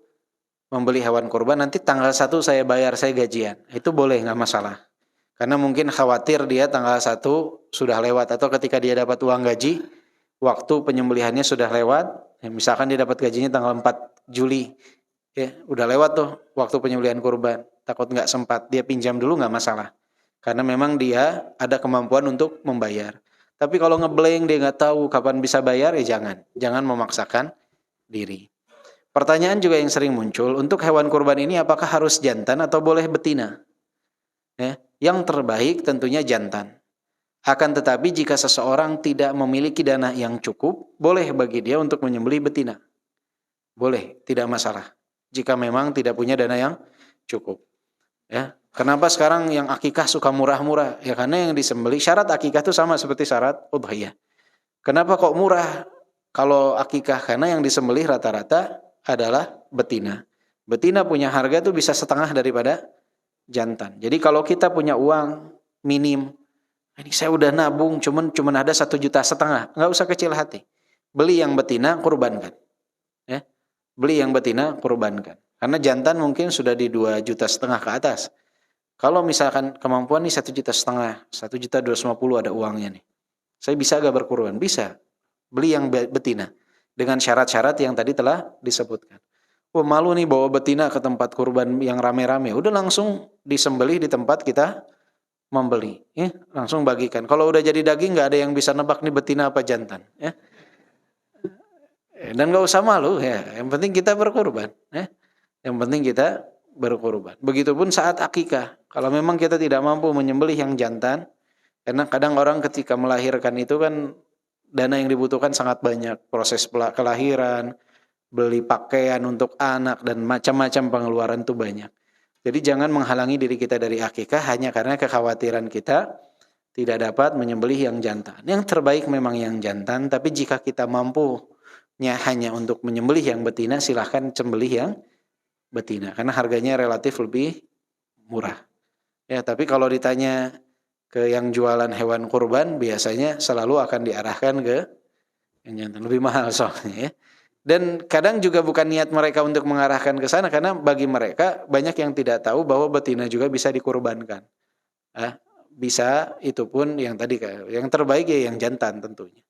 membeli hewan kurban, nanti tanggal 1 saya bayar, saya gajian. Itu boleh, nggak masalah. Karena mungkin khawatir dia tanggal 1 sudah lewat, atau ketika dia dapat uang gaji, waktu penyembelihannya sudah lewat, ya, misalkan dia dapat gajinya tanggal 4 Juli, ya, udah lewat tuh waktu penyembelihan kurban, takut nggak sempat, dia pinjam dulu nggak masalah. Karena memang dia ada kemampuan untuk membayar. Tapi kalau ngeblank dia nggak tahu kapan bisa bayar, ya jangan memaksakan diri. Pertanyaan juga yang sering muncul, untuk hewan kurban ini apakah harus jantan atau boleh betina? Ya, yang terbaik tentunya jantan. Akan tetapi jika seseorang tidak memiliki dana yang cukup, boleh bagi dia untuk menyembelih betina. Boleh, tidak masalah. Jika memang tidak punya dana yang cukup. Ya, kenapa sekarang yang akikah suka murah-murah? Ya karena yang disembelih, syarat akikah itu sama seperti syarat udhiyah. Kenapa kok murah kalau akikah? Karena yang disembelih rata-rata adalah betina. Betina punya harga tuh bisa setengah daripada jantan. Jadi kalau kita punya uang minim, ini saya udah nabung cuman ada 1,5 juta, nggak usah kecil hati. Beli yang betina, kurbankan. Ya. Beli yang betina, kurbankan. Karena jantan mungkin sudah di 2,5 juta ke atas. Kalau misalkan kemampuan nih 1,5 juta, 1,250 ada uangnya nih. Saya bisa gak berkurban? Bisa. Beli yang betina dengan syarat-syarat yang tadi telah disebutkan. Malu nih bawa betina ke tempat kurban yang rame-rame. Udah langsung disembelih di tempat kita membeli. Ya, langsung bagikan. Kalau udah jadi daging nggak ada yang bisa nebak nih betina apa jantan. Ya. Dan nggak usah malu. Ya. Yang penting kita berkurban. Ya. Yang penting kita berkurban. Begitupun saat akikah. Kalau memang kita tidak mampu menyembelih yang jantan, karena kadang orang ketika melahirkan itu kan dana yang dibutuhkan sangat banyak. Proses kelahiran, beli pakaian untuk anak, dan macam-macam pengeluaran itu banyak. Jadi jangan menghalangi diri kita dari akikah hanya karena kekhawatiran kita tidak dapat menyembelih yang jantan. Yang terbaik memang yang jantan, tapi jika kita mampunya hanya untuk menyembelih yang betina, silahkan sembelih yang betina karena harganya relatif lebih murah. Ya, tapi kalau ditanya ke yang jualan hewan kurban, biasanya selalu akan diarahkan ke yang jantan, lebih mahal soalnya ya. Dan kadang juga bukan niat mereka untuk mengarahkan ke sana, karena bagi mereka banyak yang tidak tahu bahwa betina juga bisa dikurbankan. Bisa, itu pun yang tadi, yang terbaik ya yang jantan tentunya.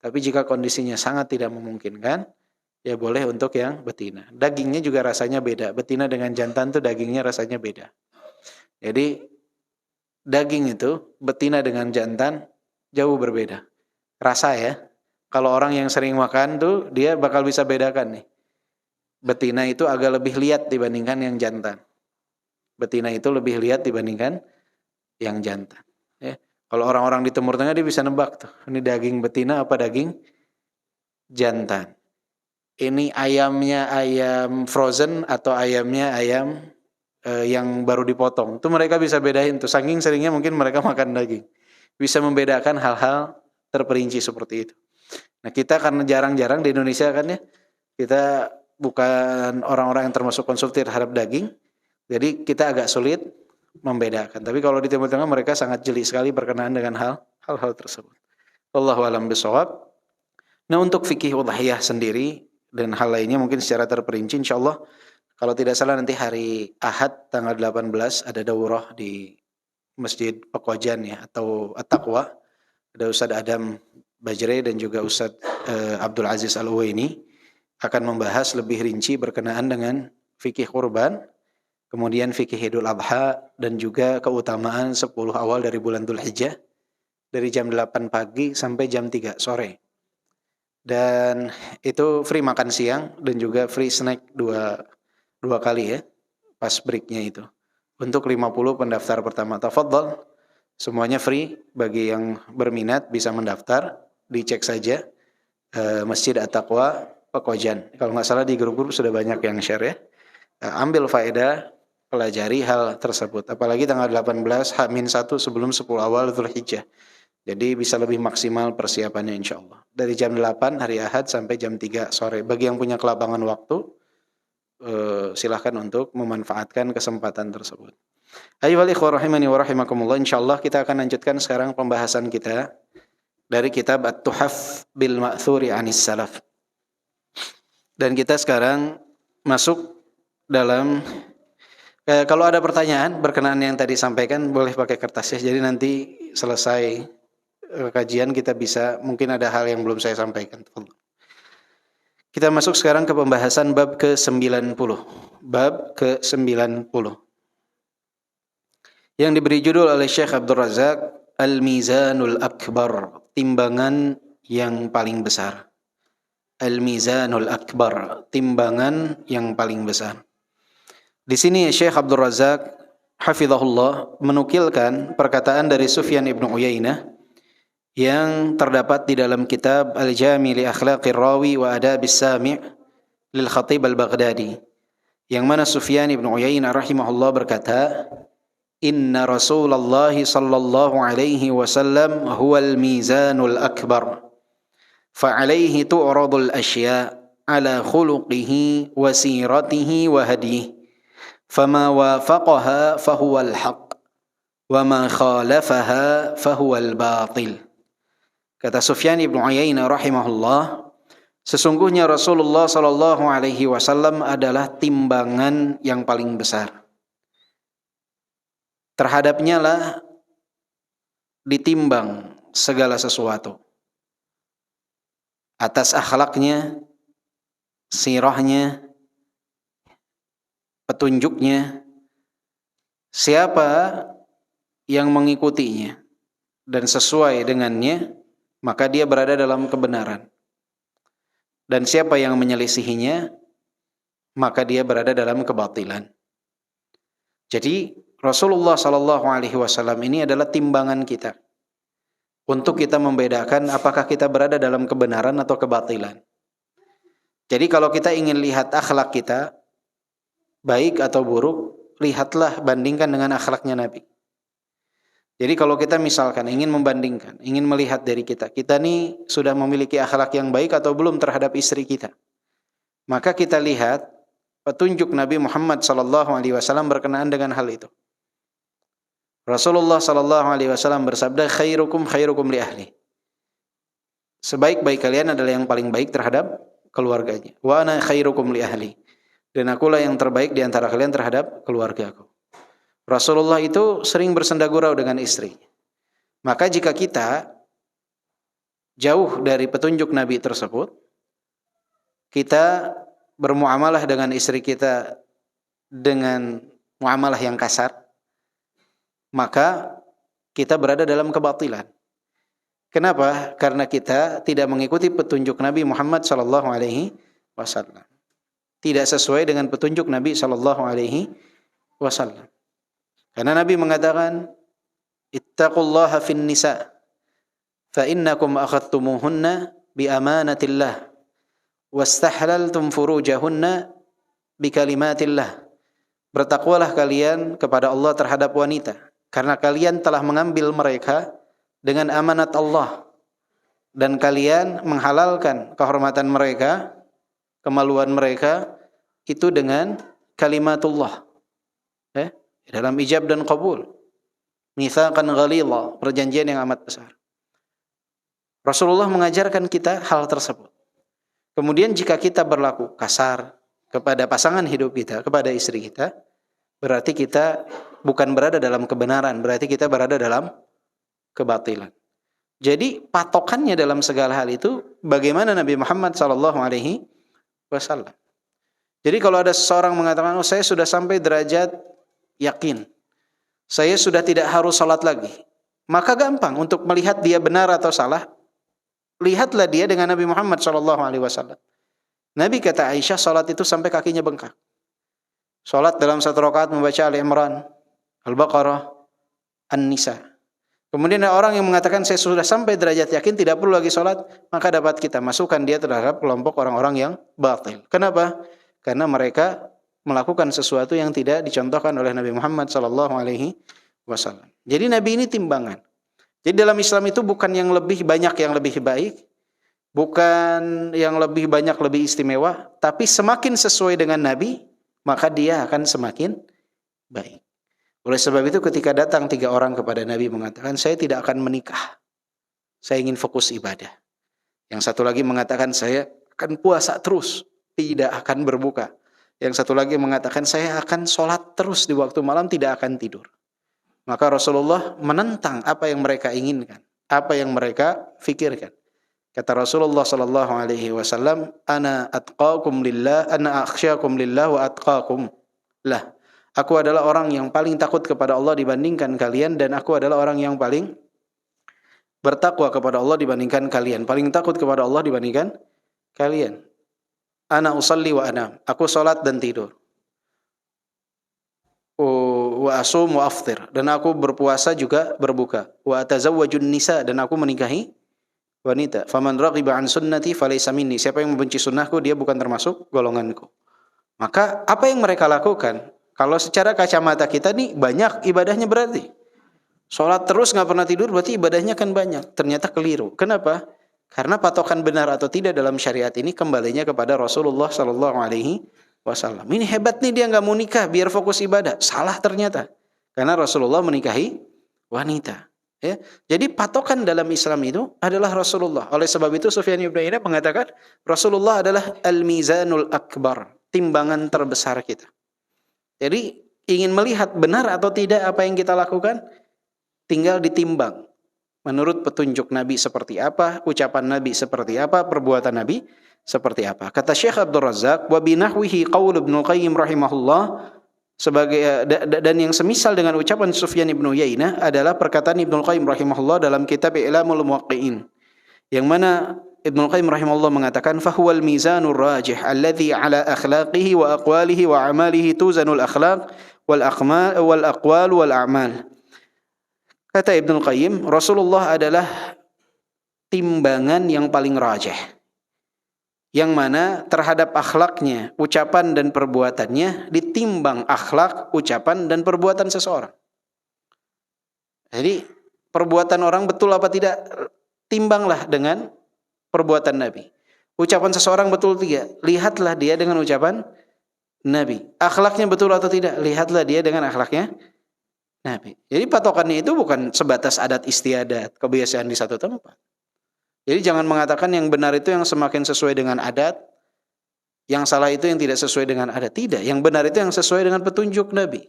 Tapi jika kondisinya sangat tidak memungkinkan, ya boleh untuk yang betina. Dagingnya juga rasanya beda. Betina dengan jantan tuh dagingnya rasanya beda. Jadi daging itu betina dengan jantan jauh berbeda. Rasa ya. Kalau orang yang sering makan tuh dia bakal bisa bedakan nih. Betina itu agak lebih liat dibandingkan yang jantan. Betina itu lebih liat dibandingkan yang jantan. Ya. Kalau orang-orang di Timur Tengah dia bisa nebak tuh. Ini daging betina apa daging jantan. Ini ayamnya ayam frozen atau ayamnya ayam yang baru dipotong. Itu mereka bisa bedain tuh. Saking seringnya mungkin mereka makan daging. Bisa membedakan hal-hal terperinci seperti itu. Nah kita karena jarang-jarang di Indonesia kan ya, kita bukan orang-orang yang termasuk konsumtif terhadap daging, jadi kita agak sulit membedakan. Tapi kalau di Timur Tengah mereka sangat jeli sekali berkenaan dengan hal-hal tersebut. Wallahu a'lam bishawab. Nah untuk fikih udhiyah sendiri dan hal lainnya mungkin secara terperinci insyaallah kalau tidak salah nanti hari Ahad tanggal 18 ada daurah di Masjid Pekojan ya atau At-Taqwa. Ada Ustaz Adam Bajre dan juga Ustaz Abdul Aziz Al-Uwaini akan membahas lebih rinci berkenaan dengan fikih kurban, kemudian fikih Idul Adha dan juga keutamaan 10 awal dari bulan Dzulhijjah dari jam 8 pagi sampai jam 3 sore. Dan itu free makan siang dan juga free snack dua kali ya, pas breaknya itu. Untuk 50 pendaftar pertama. Tafadhal, semuanya free. Bagi yang berminat bisa mendaftar, dicek saja Masjid At-Taqwa Pekojan. Kalau nggak salah di grup-grup sudah banyak yang share ya. Ambil faedah, pelajari hal tersebut. Apalagi tanggal 18 H-1 sebelum 10 awal Dzulhijjah. Jadi bisa lebih maksimal persiapannya insya Allah. Dari jam 8 hari Ahad sampai jam 3 sore. Bagi yang punya kelapangan waktu, silahkan untuk memanfaatkan kesempatan tersebut. Ayyuhal ikhwah rahimani wa rahimakumullah. Insyaallah kita akan lanjutkan sekarang pembahasan kita dari kitab At-Tuhaf bil Ma'thuri 'anis Salaf. Dan kita sekarang masuk dalam kalau ada pertanyaan berkenaan yang tadi sampaikan boleh pakai kertas ya. Jadi nanti selesai kajian kita bisa, mungkin ada hal yang belum saya sampaikan. Kita masuk sekarang ke pembahasan bab ke-90. Bab ke-90. Yang diberi judul oleh Syekh Abdul Razak Al-Mizanul Akbar, timbangan yang paling besar. Al-Mizanul Akbar, timbangan yang paling besar. Di sini Syekh Abdul Razak hafizahullah menukilkan perkataan dari Sufyan ibn Uyainah yang terdapat di dalam kitab Al-Jami' li Akhlaqir Rawi wa Adabis Sami' lil Khatib Al-Baghdadi, yang mana Sufyan ibn Uyainah rahimahullah berkata, Inna Rasulullah sallallahu alaihi wasallam huwal mizanul akbar, fa'alaihi tu'radul asya' ala khuluqihi wa siratihi wa hadihi, fama wafaqaha fahuwal haq, wa ma khalafaha fahuwal batil. Kata Sufyan ibn Uyainah rahimahullah, sesungguhnya Rasulullah sallallahu alaihi wasallam adalah timbangan yang paling besar. Terhadapnya lah ditimbang segala sesuatu. Atas akhlaknya, sirahnya, petunjuknya, siapa yang mengikutinya dan sesuai dengannya, maka dia berada dalam kebenaran. Dan siapa yang menyelisihinya, maka dia berada dalam kebatilan. Jadi Rasulullah sallallahu alaihi wasallam ini adalah timbangan kita untuk kita membedakan apakah kita berada dalam kebenaran atau kebatilan. Jadi kalau kita ingin lihat akhlak kita baik atau buruk, lihatlah, bandingkan dengan akhlaknya Nabi. Jadi kalau kita misalkan ingin membandingkan, ingin melihat dari kita nih sudah memiliki akhlak yang baik atau belum terhadap istri kita, maka kita lihat petunjuk Nabi Muhammad sallallahu alaihi wasallam berkenaan dengan hal itu. Rasulullah sallallahu alaihi wasallam bersabda, khairukum li ahli. Sebaik-baik kalian adalah yang paling baik terhadap keluarganya. Wa ana khairukum li ahli. Dan akulah yang terbaik di antara kalian terhadap keluargaku. Rasulullah itu sering bersenda gurau dengan istri. Maka jika kita jauh dari petunjuk Nabi tersebut, kita bermuamalah dengan istri kita dengan muamalah yang kasar, maka kita berada dalam kebatilan. Kenapa? Karena kita tidak mengikuti petunjuk Nabi Muhammad sallallahu alaihi wasallam. Tidak sesuai dengan petunjuk Nabi sallallahu alaihi wasallam. Karena Nabi mengatakan, ittaqullaha fin nisa fa innakum akhadtumuhunna bi amanatillah wastahlaltum furujahunna bi kalimatillah. Bertakwalah kalian kepada Allah terhadap wanita, karena kalian telah mengambil mereka dengan amanat Allah, dan kalian menghalalkan kehormatan mereka, kemaluan mereka itu dengan kalimatullah. Dalam ijab dan qabul, mitsaqan ghalidha, perjanjian yang amat besar. Rasulullah mengajarkan kita hal tersebut. Kemudian jika kita berlaku kasar kepada pasangan hidup kita, kepada istri kita, berarti kita bukan berada dalam kebenaran, berarti kita berada dalam kebatilan. Jadi patokannya dalam segala hal itu bagaimana Nabi Muhammad SAW. Jadi kalau ada seseorang mengatakan, oh saya sudah sampai derajat yakin, saya sudah tidak harus salat lagi, maka gampang untuk melihat dia benar atau salah. Lihatlah dia dengan Nabi Muhammad SAW. Nabi kata Aisyah, salat itu sampai kakinya bengkak. Salat dalam satu rakaat membaca Ali Imran, Al-Baqarah, An-Nisa. Kemudian ada orang yang mengatakan saya sudah sampai derajat yakin tidak perlu lagi salat, maka dapat kita masukkan dia terhadap kelompok orang-orang yang batil. Kenapa? Karena mereka melakukan sesuatu yang tidak dicontohkan oleh Nabi Muhammad SAW. Jadi Nabi ini timbangan. Jadi dalam Islam itu bukan yang lebih banyak yang lebih baik, bukan yang lebih banyak lebih istimewa, tapi semakin sesuai dengan Nabi, maka dia akan semakin baik. Oleh sebab itu ketika datang 3 orang kepada Nabi mengatakan, saya tidak akan menikah, saya ingin fokus ibadah. Yang satu lagi mengatakan, saya akan puasa terus, tidak akan berbuka. Yang satu lagi mengatakan, saya akan sholat terus di waktu malam, tidak akan tidur. Maka Rasulullah menentang apa yang mereka inginkan, apa yang mereka fikirkan. Kata Rasulullah SAW, ana atqakum lillah, ana akhsyakum lillah wa atqakum lah. Aku adalah orang yang paling takut kepada Allah dibandingkan kalian, dan aku adalah orang yang paling bertakwa kepada Allah dibandingkan kalian. Paling takut kepada Allah dibandingkan kalian. Ana usalli wa anam. Aku salat dan tidur. Wa asum wa aftir. Dan aku berpuasa juga berbuka. Wa atazawwajun nisa. Dan aku menikahi wanita. Faman raghiba an sunnati falaysa minni. Siapa yang membenci sunnahku, dia bukan termasuk golonganku. Maka apa yang mereka lakukan? Kalau secara kacamata kita nih banyak ibadahnya berarti. Sholat terus nggak pernah tidur berarti ibadahnya kan banyak. Ternyata keliru. Kenapa? Karena patokan benar atau tidak dalam syariat ini kembalinya kepada Rasulullah SAW. Ini hebat nih dia nggak mau nikah biar fokus ibadah. Salah ternyata. Karena Rasulullah menikahi wanita. Ya. Jadi patokan dalam Islam itu adalah Rasulullah. Oleh sebab itu Sufyan ibn Uyainah mengatakan Rasulullah adalah al-mizanul akbar. Timbangan terbesar kita. Jadi ingin melihat benar atau tidak apa yang kita lakukan, tinggal ditimbang. Menurut petunjuk Nabi seperti apa, ucapan Nabi seperti apa, perbuatan Nabi seperti apa. Kata Syekh Abdul Razak, wa binahwihi qaul Ibnu Qayyim rahimahullah, sebagai dan yang semisal dengan ucapan Sufyan ibn Uyainah adalah perkataan Ibnu Qayyim rahimahullah dalam kitab I'lamul Muwaqqi'in. Yang mana Ibnu Qayyim rahimahullah mengatakan fahuwal mizanur rajih alladhi ala akhlaqihi wa aqwalihi wa amalihi tuzanul akhlaq wal aqwal wal a'mal. Kata Ibnu Qayyim, Rasulullah adalah timbangan yang paling rajih. Yang mana terhadap akhlaknya, ucapan dan perbuatannya ditimbang akhlak, ucapan dan perbuatan seseorang. Jadi perbuatan orang betul apa tidak, timbanglah dengan perbuatan Nabi. Ucapan seseorang betul tidak, lihatlah dia dengan ucapan Nabi. Akhlaknya betul atau tidak, lihatlah dia dengan akhlaknya Nabi. Jadi patokannya itu bukan sebatas adat istiadat, kebiasaan di satu tempat. Jadi jangan mengatakan yang benar itu yang semakin sesuai dengan adat, yang salah itu yang tidak sesuai dengan adat. Tidak, yang benar itu yang sesuai dengan petunjuk Nabi.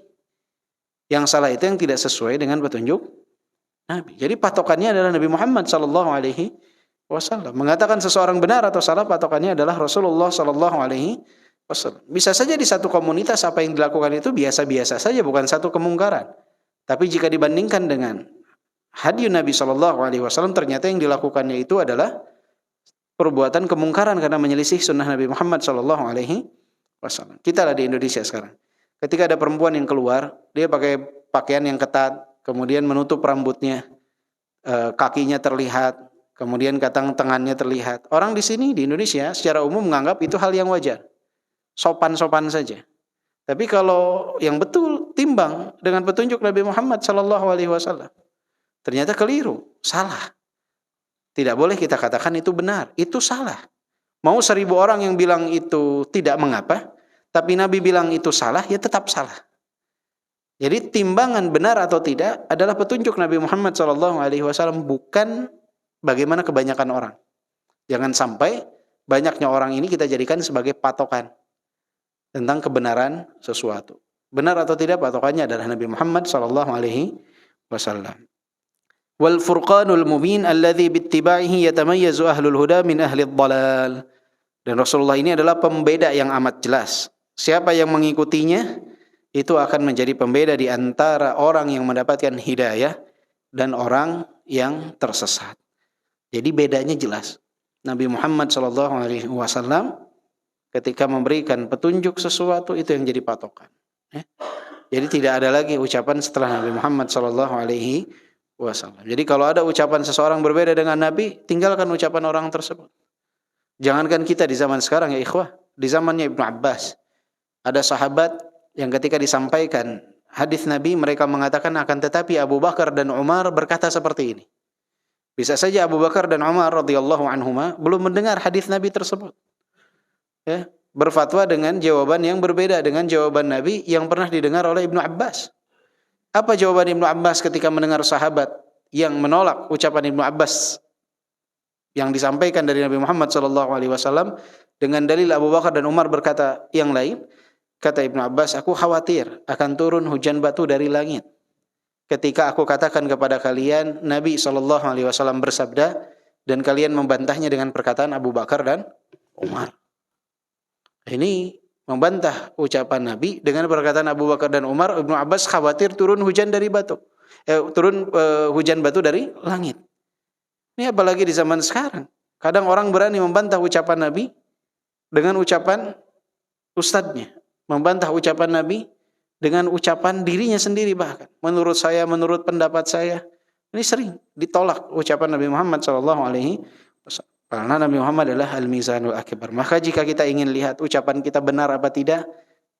Yang salah itu yang tidak sesuai dengan petunjuk Nabi. Jadi patokannya adalah Nabi Muhammad SAW. Mengatakan seseorang benar atau salah, patokannya adalah Rasulullah SAW. Bisa saja di satu komunitas apa yang dilakukan itu biasa-biasa saja, bukan satu kemungkaran. Tapi jika dibandingkan dengan hadis Nabi SAW, ternyata yang dilakukannya itu adalah perbuatan kemungkaran karena menyelisih sunnah Nabi Muhammad SAW. Kita lah di Indonesia sekarang. Ketika ada perempuan yang keluar, dia pakai pakaian yang ketat, kemudian menutup rambutnya, kakinya terlihat, kemudian tangannya terlihat. Orang di sini di Indonesia secara umum menganggap itu hal yang wajar, sopan-sopan saja. Tapi kalau yang betul timbang dengan petunjuk Nabi Muhammad SAW, ternyata keliru, salah. Tidak boleh kita katakan itu benar, itu salah. Mau 1000 orang yang bilang itu tidak mengapa, tapi Nabi bilang itu salah, ya tetap salah. Jadi timbangan benar atau tidak adalah petunjuk Nabi Muhammad SAW, bukan bagaimana kebanyakan orang. Jangan sampai banyaknya orang ini kita jadikan sebagai patokan tentang kebenaran sesuatu. Benar atau tidak, patokannya adalah Nabi Muhammad SAW. Wal furqanul mubin alladhi bittiba'ihi yatamayyazu ahlul huda min ahli dhalal. Dan Rasulullah ini adalah pembeda yang amat jelas. Siapa yang mengikutinya itu akan menjadi pembeda di antara orang yang mendapatkan hidayah dan orang yang tersesat. Jadi bedanya jelas. Nabi Muhammad SAW ketika memberikan petunjuk sesuatu itu yang jadi patokan. Jadi tidak ada lagi ucapan setelah Nabi Muhammad SAW. Jadi kalau ada ucapan seseorang berbeda dengan Nabi, tinggalkan ucapan orang tersebut. Jangankan kita di zaman sekarang ya ikhwah, di zamannya Ibnu Abbas, ada sahabat yang ketika disampaikan hadis Nabi, mereka mengatakan akan tetapi Abu Bakar dan Umar berkata seperti ini. Bisa saja Abu Bakar dan Umar radhiyallahu anhuma belum mendengar hadis Nabi tersebut. Ya, berfatwa dengan jawaban yang berbeda dengan jawaban Nabi yang pernah didengar oleh Ibnu Abbas. Apa jawaban Ibnu Abbas ketika mendengar sahabat yang menolak ucapan Ibnu Abbas yang disampaikan dari Nabi Muhammad SAW dengan dalil Abu Bakar dan Umar berkata yang lain? Kata Ibnu Abbas, aku khawatir akan turun hujan batu dari langit ketika aku katakan kepada kalian Nabi SAW bersabda dan kalian membantahnya dengan perkataan Abu Bakar dan Umar. Ini membantah ucapan Nabi dengan perkataan Abu Bakar dan Umar. Ibnu Abbas khawatir turun hujan dari batu, hujan batu dari langit. Ini apalagi di zaman sekarang. Kadang orang berani membantah ucapan Nabi dengan ucapan ustadznya, membantah ucapan Nabi dengan ucapan dirinya sendiri bahkan. Menurut saya, menurut pendapat saya, ini sering ditolak ucapan Nabi Muhammad SAW. Karena Nabi Muhammad adalah al-mizanul akbar. Maka jika kita ingin lihat ucapan kita benar apa tidak,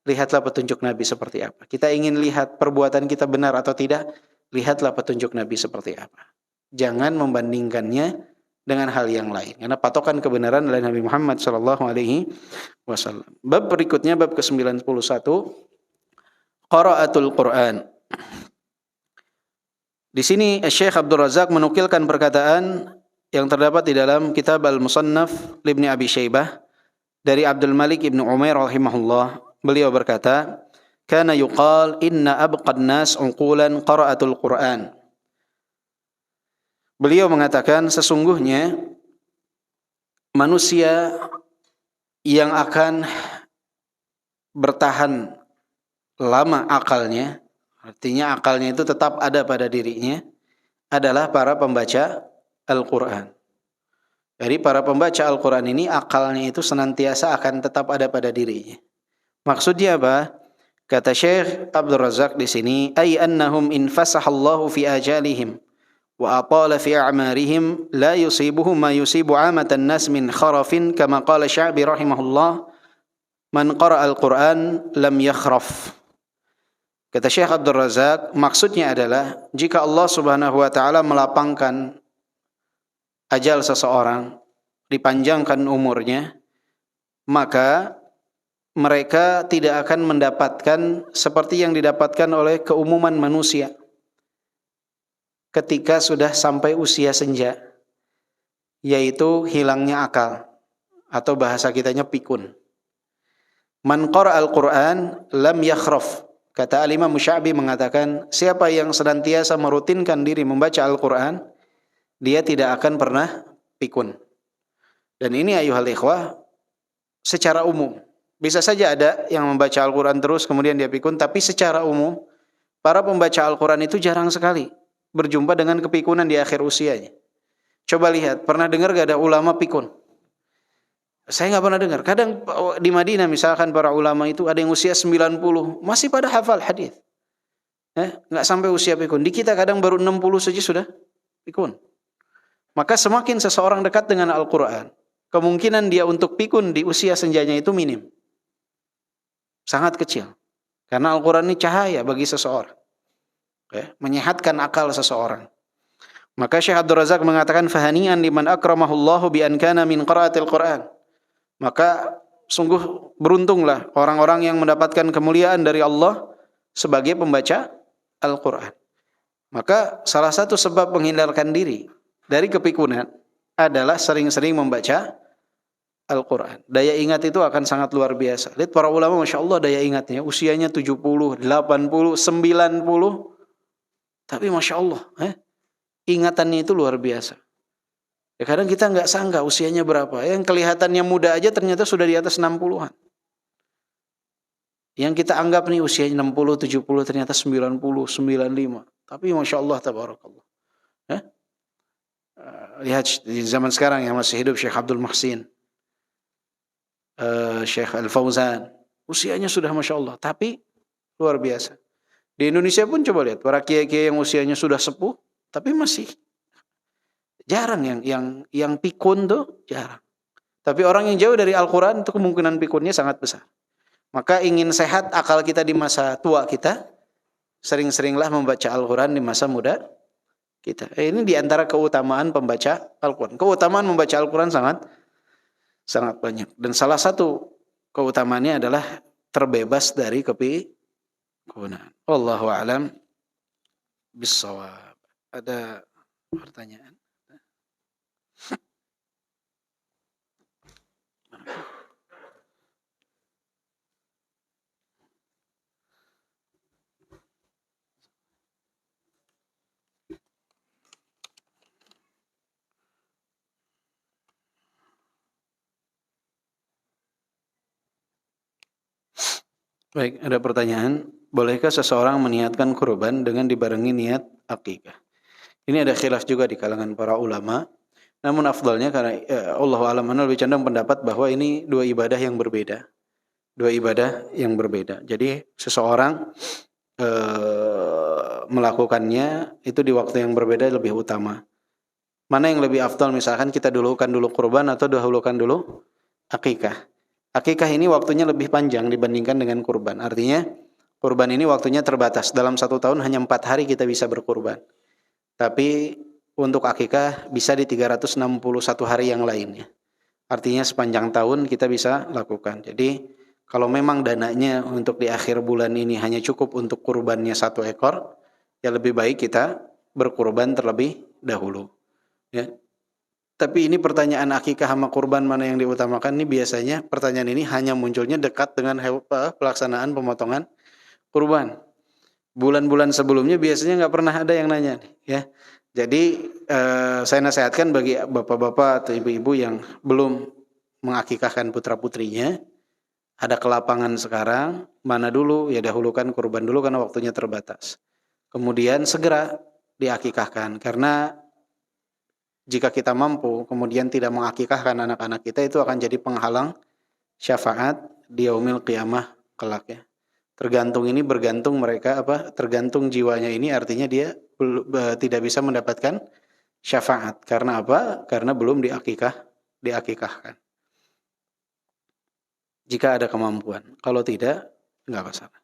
lihatlah petunjuk Nabi seperti apa. Kita ingin lihat perbuatan kita benar atau tidak, lihatlah petunjuk Nabi seperti apa. Jangan membandingkannya dengan hal yang lain. Karena patokan kebenaran adalah Nabi Muhammad SAW. Bab berikutnya, bab ke-91, Qiraatul Quran. Di sini Syekh Abdul Razak menukilkan perkataan yang terdapat di dalam kitab Al-Musannaf Ibnu Abi Syaibah dari Abdul Malik Ibnu Umair rahimahullah. Beliau berkata, "Kana yuqal inna abqan nas unqulan qara'atul Quran." Beliau mengatakan sesungguhnya manusia yang akan bertahan lama akalnya, artinya akalnya itu tetap ada pada dirinya, adalah para pembaca Al-Quran. Jadi para pembaca Al-Quran ini akalnya itu senantiasa akan tetap ada pada dirinya. Maksudnya apa? Kata Syekh Abdul Razak di sini, ay annahum in fasahallahu fi ajalihim wa atala fi a'marihim la yusibuhum ma yusibu 'amatan nas min kharafin kama qala Sya'bi rahimahullah man qara'a al-Quran lam yakhraf. Kata Syekh Abdul Razak, maksudnya adalah jika Allah Subhanahu wa taala melapangkan ajal seseorang, dipanjangkan umurnya, maka mereka tidak akan mendapatkan seperti yang didapatkan oleh keumuman manusia ketika sudah sampai usia senja, yaitu hilangnya akal, atau bahasa kitanya pikun. Man qara'al Qur'an lam yakhraf. Kata Al-Imam Sya'bi mengatakan, siapa yang senantiasa merutinkan diri membaca Al-Quran, dia tidak akan pernah pikun. Dan ini ayuhal ikhwah, secara umum. Bisa saja ada yang membaca Al-Quran terus kemudian dia pikun, tapi secara umum, para pembaca Al-Quran itu jarang sekali berjumpa dengan kepikunan di akhir usianya. Coba lihat, pernah dengar gak ada ulama pikun? Saya gak pernah dengar. Kadang di Madinah misalkan para ulama itu ada yang usia 90, masih pada hafal hadis. Gak sampai usia pikun. Di kita kadang baru 60 saja sudah pikun. Maka semakin seseorang dekat dengan Al-Quran, kemungkinan dia untuk pikun di usia senjanya itu minim. Sangat kecil. Karena Al-Quran ini cahaya bagi seseorang. Menyehatkan akal seseorang. Maka Syekh Abdul Razak mengatakan, fahani'an liman akramahullahu bi an kana min qiraatil Quran. Maka sungguh beruntunglah orang-orang yang mendapatkan kemuliaan dari Allah sebagai pembaca Al-Quran. Maka salah satu sebab menghindarkan diri dari kepikunan adalah sering-sering membaca Al-Quran. Daya ingat itu akan sangat luar biasa. Lihat para ulama, Masya Allah daya ingatnya. Usianya 70, 80, 90. Tapi Masya Allah, ingatannya itu luar biasa. Ya, kadang kita nggak sangka usianya berapa. Yang kelihatannya muda aja ternyata sudah di atas 60-an. Yang kita anggap nih usianya 60, 70 ternyata 90, 95. Tapi Masya Allah, tabarakallah. Hah? Lihat di zaman sekarang yang masih hidup Syekh Abdul Muhsin, Syekh Al-Fauzan, usianya sudah Masya Allah, tapi luar biasa. Di Indonesia pun coba lihat, para kiai-kiai yang usianya sudah sepuh, tapi masih jarang yang pikun tuh, jarang. Tapi orang yang jauh dari Al-Quran itu kemungkinan pikunnya sangat besar. Maka ingin sehat akal kita di masa tua kita, sering-seringlah membaca Al-Quran di masa muda kita. Ini diantara keutamaan pembaca Al-Quran. Keutamaan membaca Al-Quran sangat banyak. Dan salah satu keutamaannya adalah terbebas dari kepikunan. Wallahu a'lam bissawab. Ada pertanyaan? Baik, ada pertanyaan. Bolehkah seseorang meniatkan kurban dengan dibarengi niat akikah? Ini ada khilaf juga di kalangan para ulama. Namun afdalnya karena Allah alam lebih condong pendapat bahwa ini dua ibadah yang berbeda. Jadi seseorang melakukannya itu di waktu yang berbeda lebih utama. Mana yang lebih afdal, misalkan kita dulukan dulu kurban atau dahulukan dulu akikah? Akikah ini waktunya lebih panjang dibandingkan dengan kurban. Artinya kurban ini waktunya terbatas. Dalam 1 tahun hanya 4 hari kita bisa berkurban. Tapi untuk akikah bisa di 361 hari yang lainnya. Artinya sepanjang tahun kita bisa lakukan. Jadi kalau memang dananya untuk di akhir bulan ini hanya cukup untuk kurbannya 1 ekor, ya lebih baik kita berkurban terlebih dahulu. Ya. Tapi ini pertanyaan akikah sama kurban mana yang diutamakan, ini biasanya pertanyaan ini hanya munculnya dekat dengan pelaksanaan pemotongan kurban. Bulan-bulan sebelumnya biasanya nggak pernah ada yang nanya, ya. Jadi saya nasihatkan bagi bapak-bapak atau ibu-ibu yang belum mengakikahkan putra-putrinya, ada kelapangan sekarang, mana dulu, ya dahulukan kurban dulu karena waktunya terbatas. Kemudian segera diakikahkan, karena jika kita mampu kemudian tidak mengakikahkan anak-anak kita, itu akan jadi penghalang syafaat di yaumil qiyamah kelak, ya. Bergantung mereka tergantung jiwanya ini, artinya dia tidak bisa mendapatkan syafaat. Karena apa? Karena belum diakikahkan. Jika ada kemampuan, kalau tidak enggak masalah.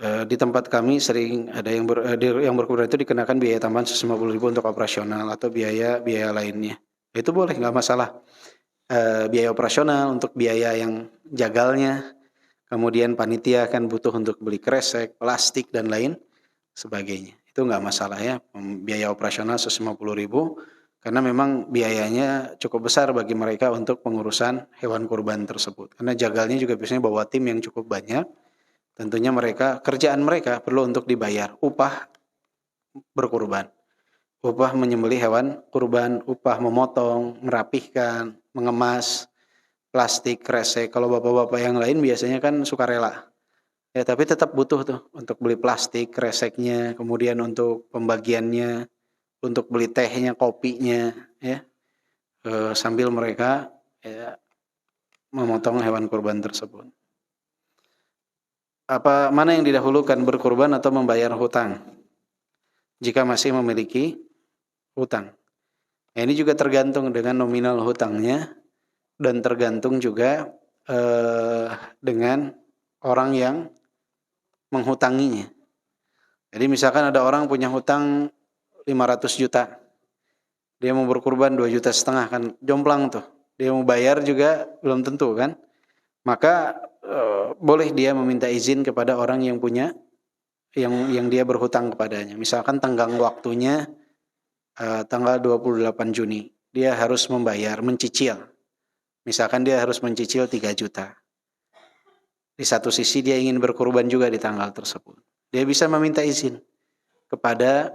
Di tempat kami sering ada yang berkurban itu dikenakan biaya tambahan 150.000 untuk operasional atau biaya lainnya. Itu boleh, nggak masalah. Biaya operasional untuk biaya yang jagalnya, kemudian panitia akan butuh untuk beli kresek, plastik dan lain sebagainya. Itu nggak masalah, ya. Biaya operasional 150.000 karena memang biayanya cukup besar bagi mereka untuk pengurusan hewan kurban tersebut. Karena jagalnya juga biasanya bawa tim yang cukup banyak. Tentunya kerjaan mereka perlu untuk dibayar upah berkurban, upah menyembelih hewan kurban, upah memotong, merapihkan, mengemas plastik, kresek. Kalau bapak-bapak yang lain biasanya kan sukarela, ya, tapi tetap butuh tuh untuk beli plastik, kreseknya, kemudian untuk pembagiannya, untuk beli tehnya, kopinya, ya, sambil mereka, ya, memotong hewan kurban tersebut. Mana yang didahulukan, berkurban atau membayar hutang jika masih memiliki hutang? Ini juga tergantung dengan nominal hutangnya dan tergantung juga dengan orang yang menghutanginya. Jadi misalkan ada orang punya hutang 500 juta, dia mau berkurban 2,5 juta kan jomplang tuh. Dia mau bayar juga belum tentu kan. Maka boleh dia meminta izin kepada orang yang punya yang dia berhutang kepadanya. Misalkan tenggang waktunya tanggal 28 Juni. Dia harus mencicil. Misalkan dia harus mencicil 3 juta. Di satu sisi dia ingin berkurban juga di tanggal tersebut. Dia bisa meminta izin kepada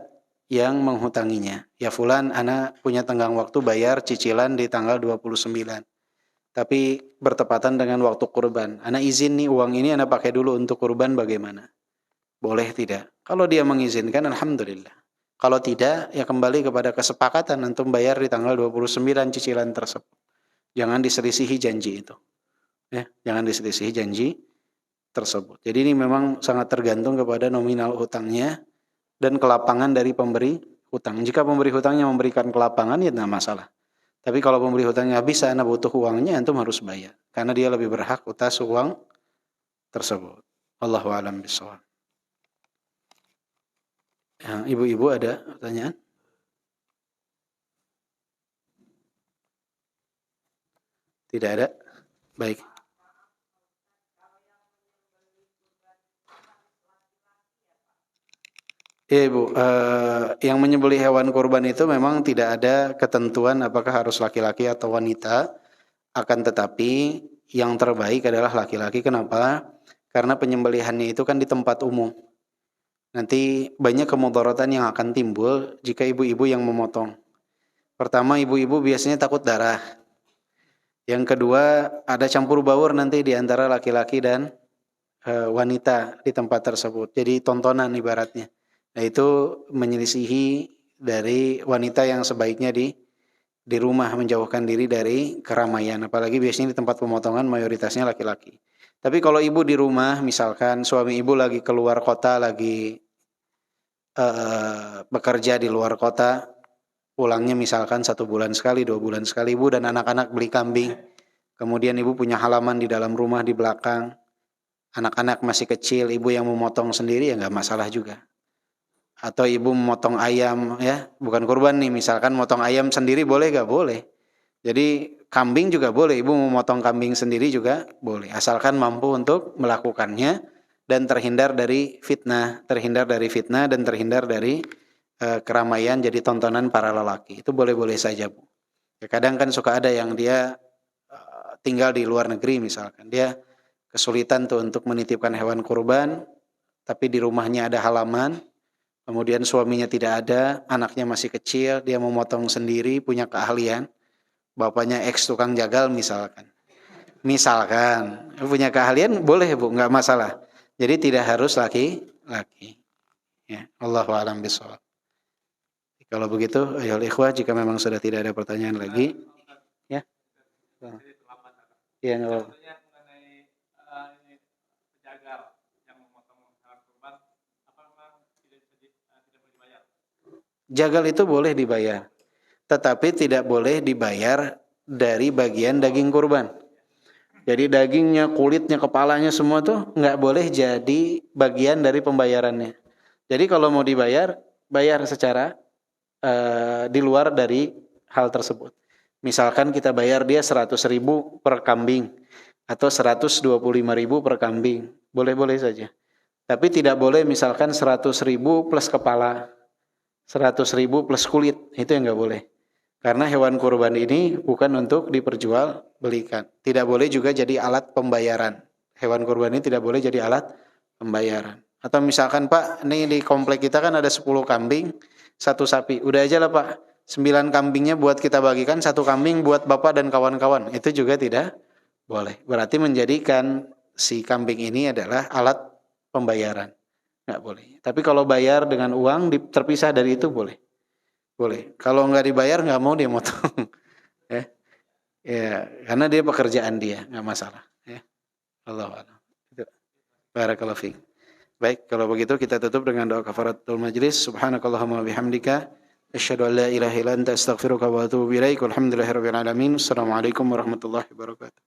yang menghutanginya. Ya fulan, ana punya tenggang waktu bayar cicilan di tanggal 29. Tapi bertepatan dengan waktu kurban. Ana izin nih, uang ini ana pakai dulu untuk kurban, bagaimana? Boleh tidak? Kalau dia mengizinkan, alhamdulillah. Kalau tidak, ya kembali kepada kesepakatan antum bayar di tanggal 29 cicilan tersebut. Jangan diselisihi janji itu. Ya, jangan diselisihi janji tersebut. Jadi ini memang sangat tergantung kepada nominal hutangnya dan kelapangan dari pemberi hutang. Jika pemberi hutangnya memberikan kelapangan, ya tidak masalah. Tapi kalau pemberi hutangnya bisa, Anda butuh uangnya, antum harus bayar. Karena dia lebih berhak atas uang tersebut. Allahu a'lam bishawab. Ya, ibu-ibu ada pertanyaan? Tidak ada? Baik. Iya Ibu, yang menyembelih hewan kurban itu memang tidak ada ketentuan apakah harus laki-laki atau wanita. Akan tetapi yang terbaik adalah laki-laki. Kenapa? Karena penyembelihannya itu kan di tempat umum. Nanti banyak kemudaratan yang akan timbul jika ibu-ibu yang memotong. Pertama, ibu-ibu biasanya takut darah. Yang kedua, ada campur baur nanti di antara laki-laki dan wanita di tempat tersebut. Jadi tontonan ibaratnya. Nah itu menyelisihi dari wanita yang sebaiknya di rumah, menjauhkan diri dari keramaian. Apalagi biasanya di tempat pemotongan mayoritasnya laki-laki. Tapi kalau ibu di rumah, misalkan suami ibu lagi keluar kota, lagi bekerja di luar kota, pulangnya misalkan 1 bulan sekali, 2 bulan sekali, ibu dan anak-anak beli kambing. Kemudian ibu punya halaman di dalam rumah di belakang. Anak-anak masih kecil, ibu yang memotong sendiri ya nggak masalah juga. Atau ibu memotong ayam, ya bukan kurban nih, misalkan motong ayam sendiri boleh gak? Boleh. Jadi kambing juga boleh, ibu memotong kambing sendiri juga boleh, asalkan mampu untuk melakukannya dan terhindar dari fitnah dan terhindar dari keramaian jadi tontonan para lelaki. Itu boleh-boleh saja Bu. Ya, kadang kan suka ada yang dia tinggal di luar negeri misalkan, dia kesulitan tuh untuk menitipkan hewan kurban, tapi di rumahnya ada halaman. Kemudian suaminya tidak ada, anaknya masih kecil, dia memotong sendiri, punya keahlian. Bapaknya ex tukang jagal misalkan. Misalkan, punya keahlian boleh Bu, nggak masalah. Jadi tidak harus laki-laki. Ya, Allahu a'lam bishawab. Kalau begitu, ayo ikhwah, jika memang sudah tidak ada pertanyaan lagi, ya. Iya, nggak apa-apa. Jagal itu boleh dibayar, tetapi tidak boleh dibayar dari bagian daging kurban. Jadi dagingnya, kulitnya, kepalanya semua tuh nggak boleh jadi bagian dari pembayarannya. Jadi kalau mau dibayar, bayar secara di luar dari hal tersebut. Misalkan kita bayar dia 100.000 per kambing atau 125.000 per kambing, boleh-boleh saja. Tapi tidak boleh misalkan 100.000 plus kepala, 100.000 plus kulit, itu yang nggak boleh. Karena hewan kurban ini bukan untuk diperjualbelikan. Tidak boleh juga jadi alat pembayaran. Hewan kurban ini tidak boleh jadi alat pembayaran. Atau misalkan Pak, ini di komplek kita kan ada 10 kambing, 1 sapi. Udah aja lah Pak, 9 kambingnya buat kita bagikan, 1 kambing buat Bapak dan kawan-kawan. Itu juga tidak boleh. Berarti menjadikan si kambing ini adalah alat pembayaran. Nggak boleh. Tapi kalau bayar dengan uang terpisah dari itu boleh. Boleh. Kalau nggak dibayar nggak mau dia motong. Ya, karena dia pekerjaan dia, nggak masalah. Ya. Allah Allah. Barakallahu fiik. Baik, kalau begitu kita tutup dengan doa kafaratul majlis. Subhanakallahumma bihamdika asyhadu an la ilaha illa anta astaghfiruka wa atubu ilaik. Walhamdulillahirabbil alamin. Assalamualaikum warahmatullahi wabarakatuh.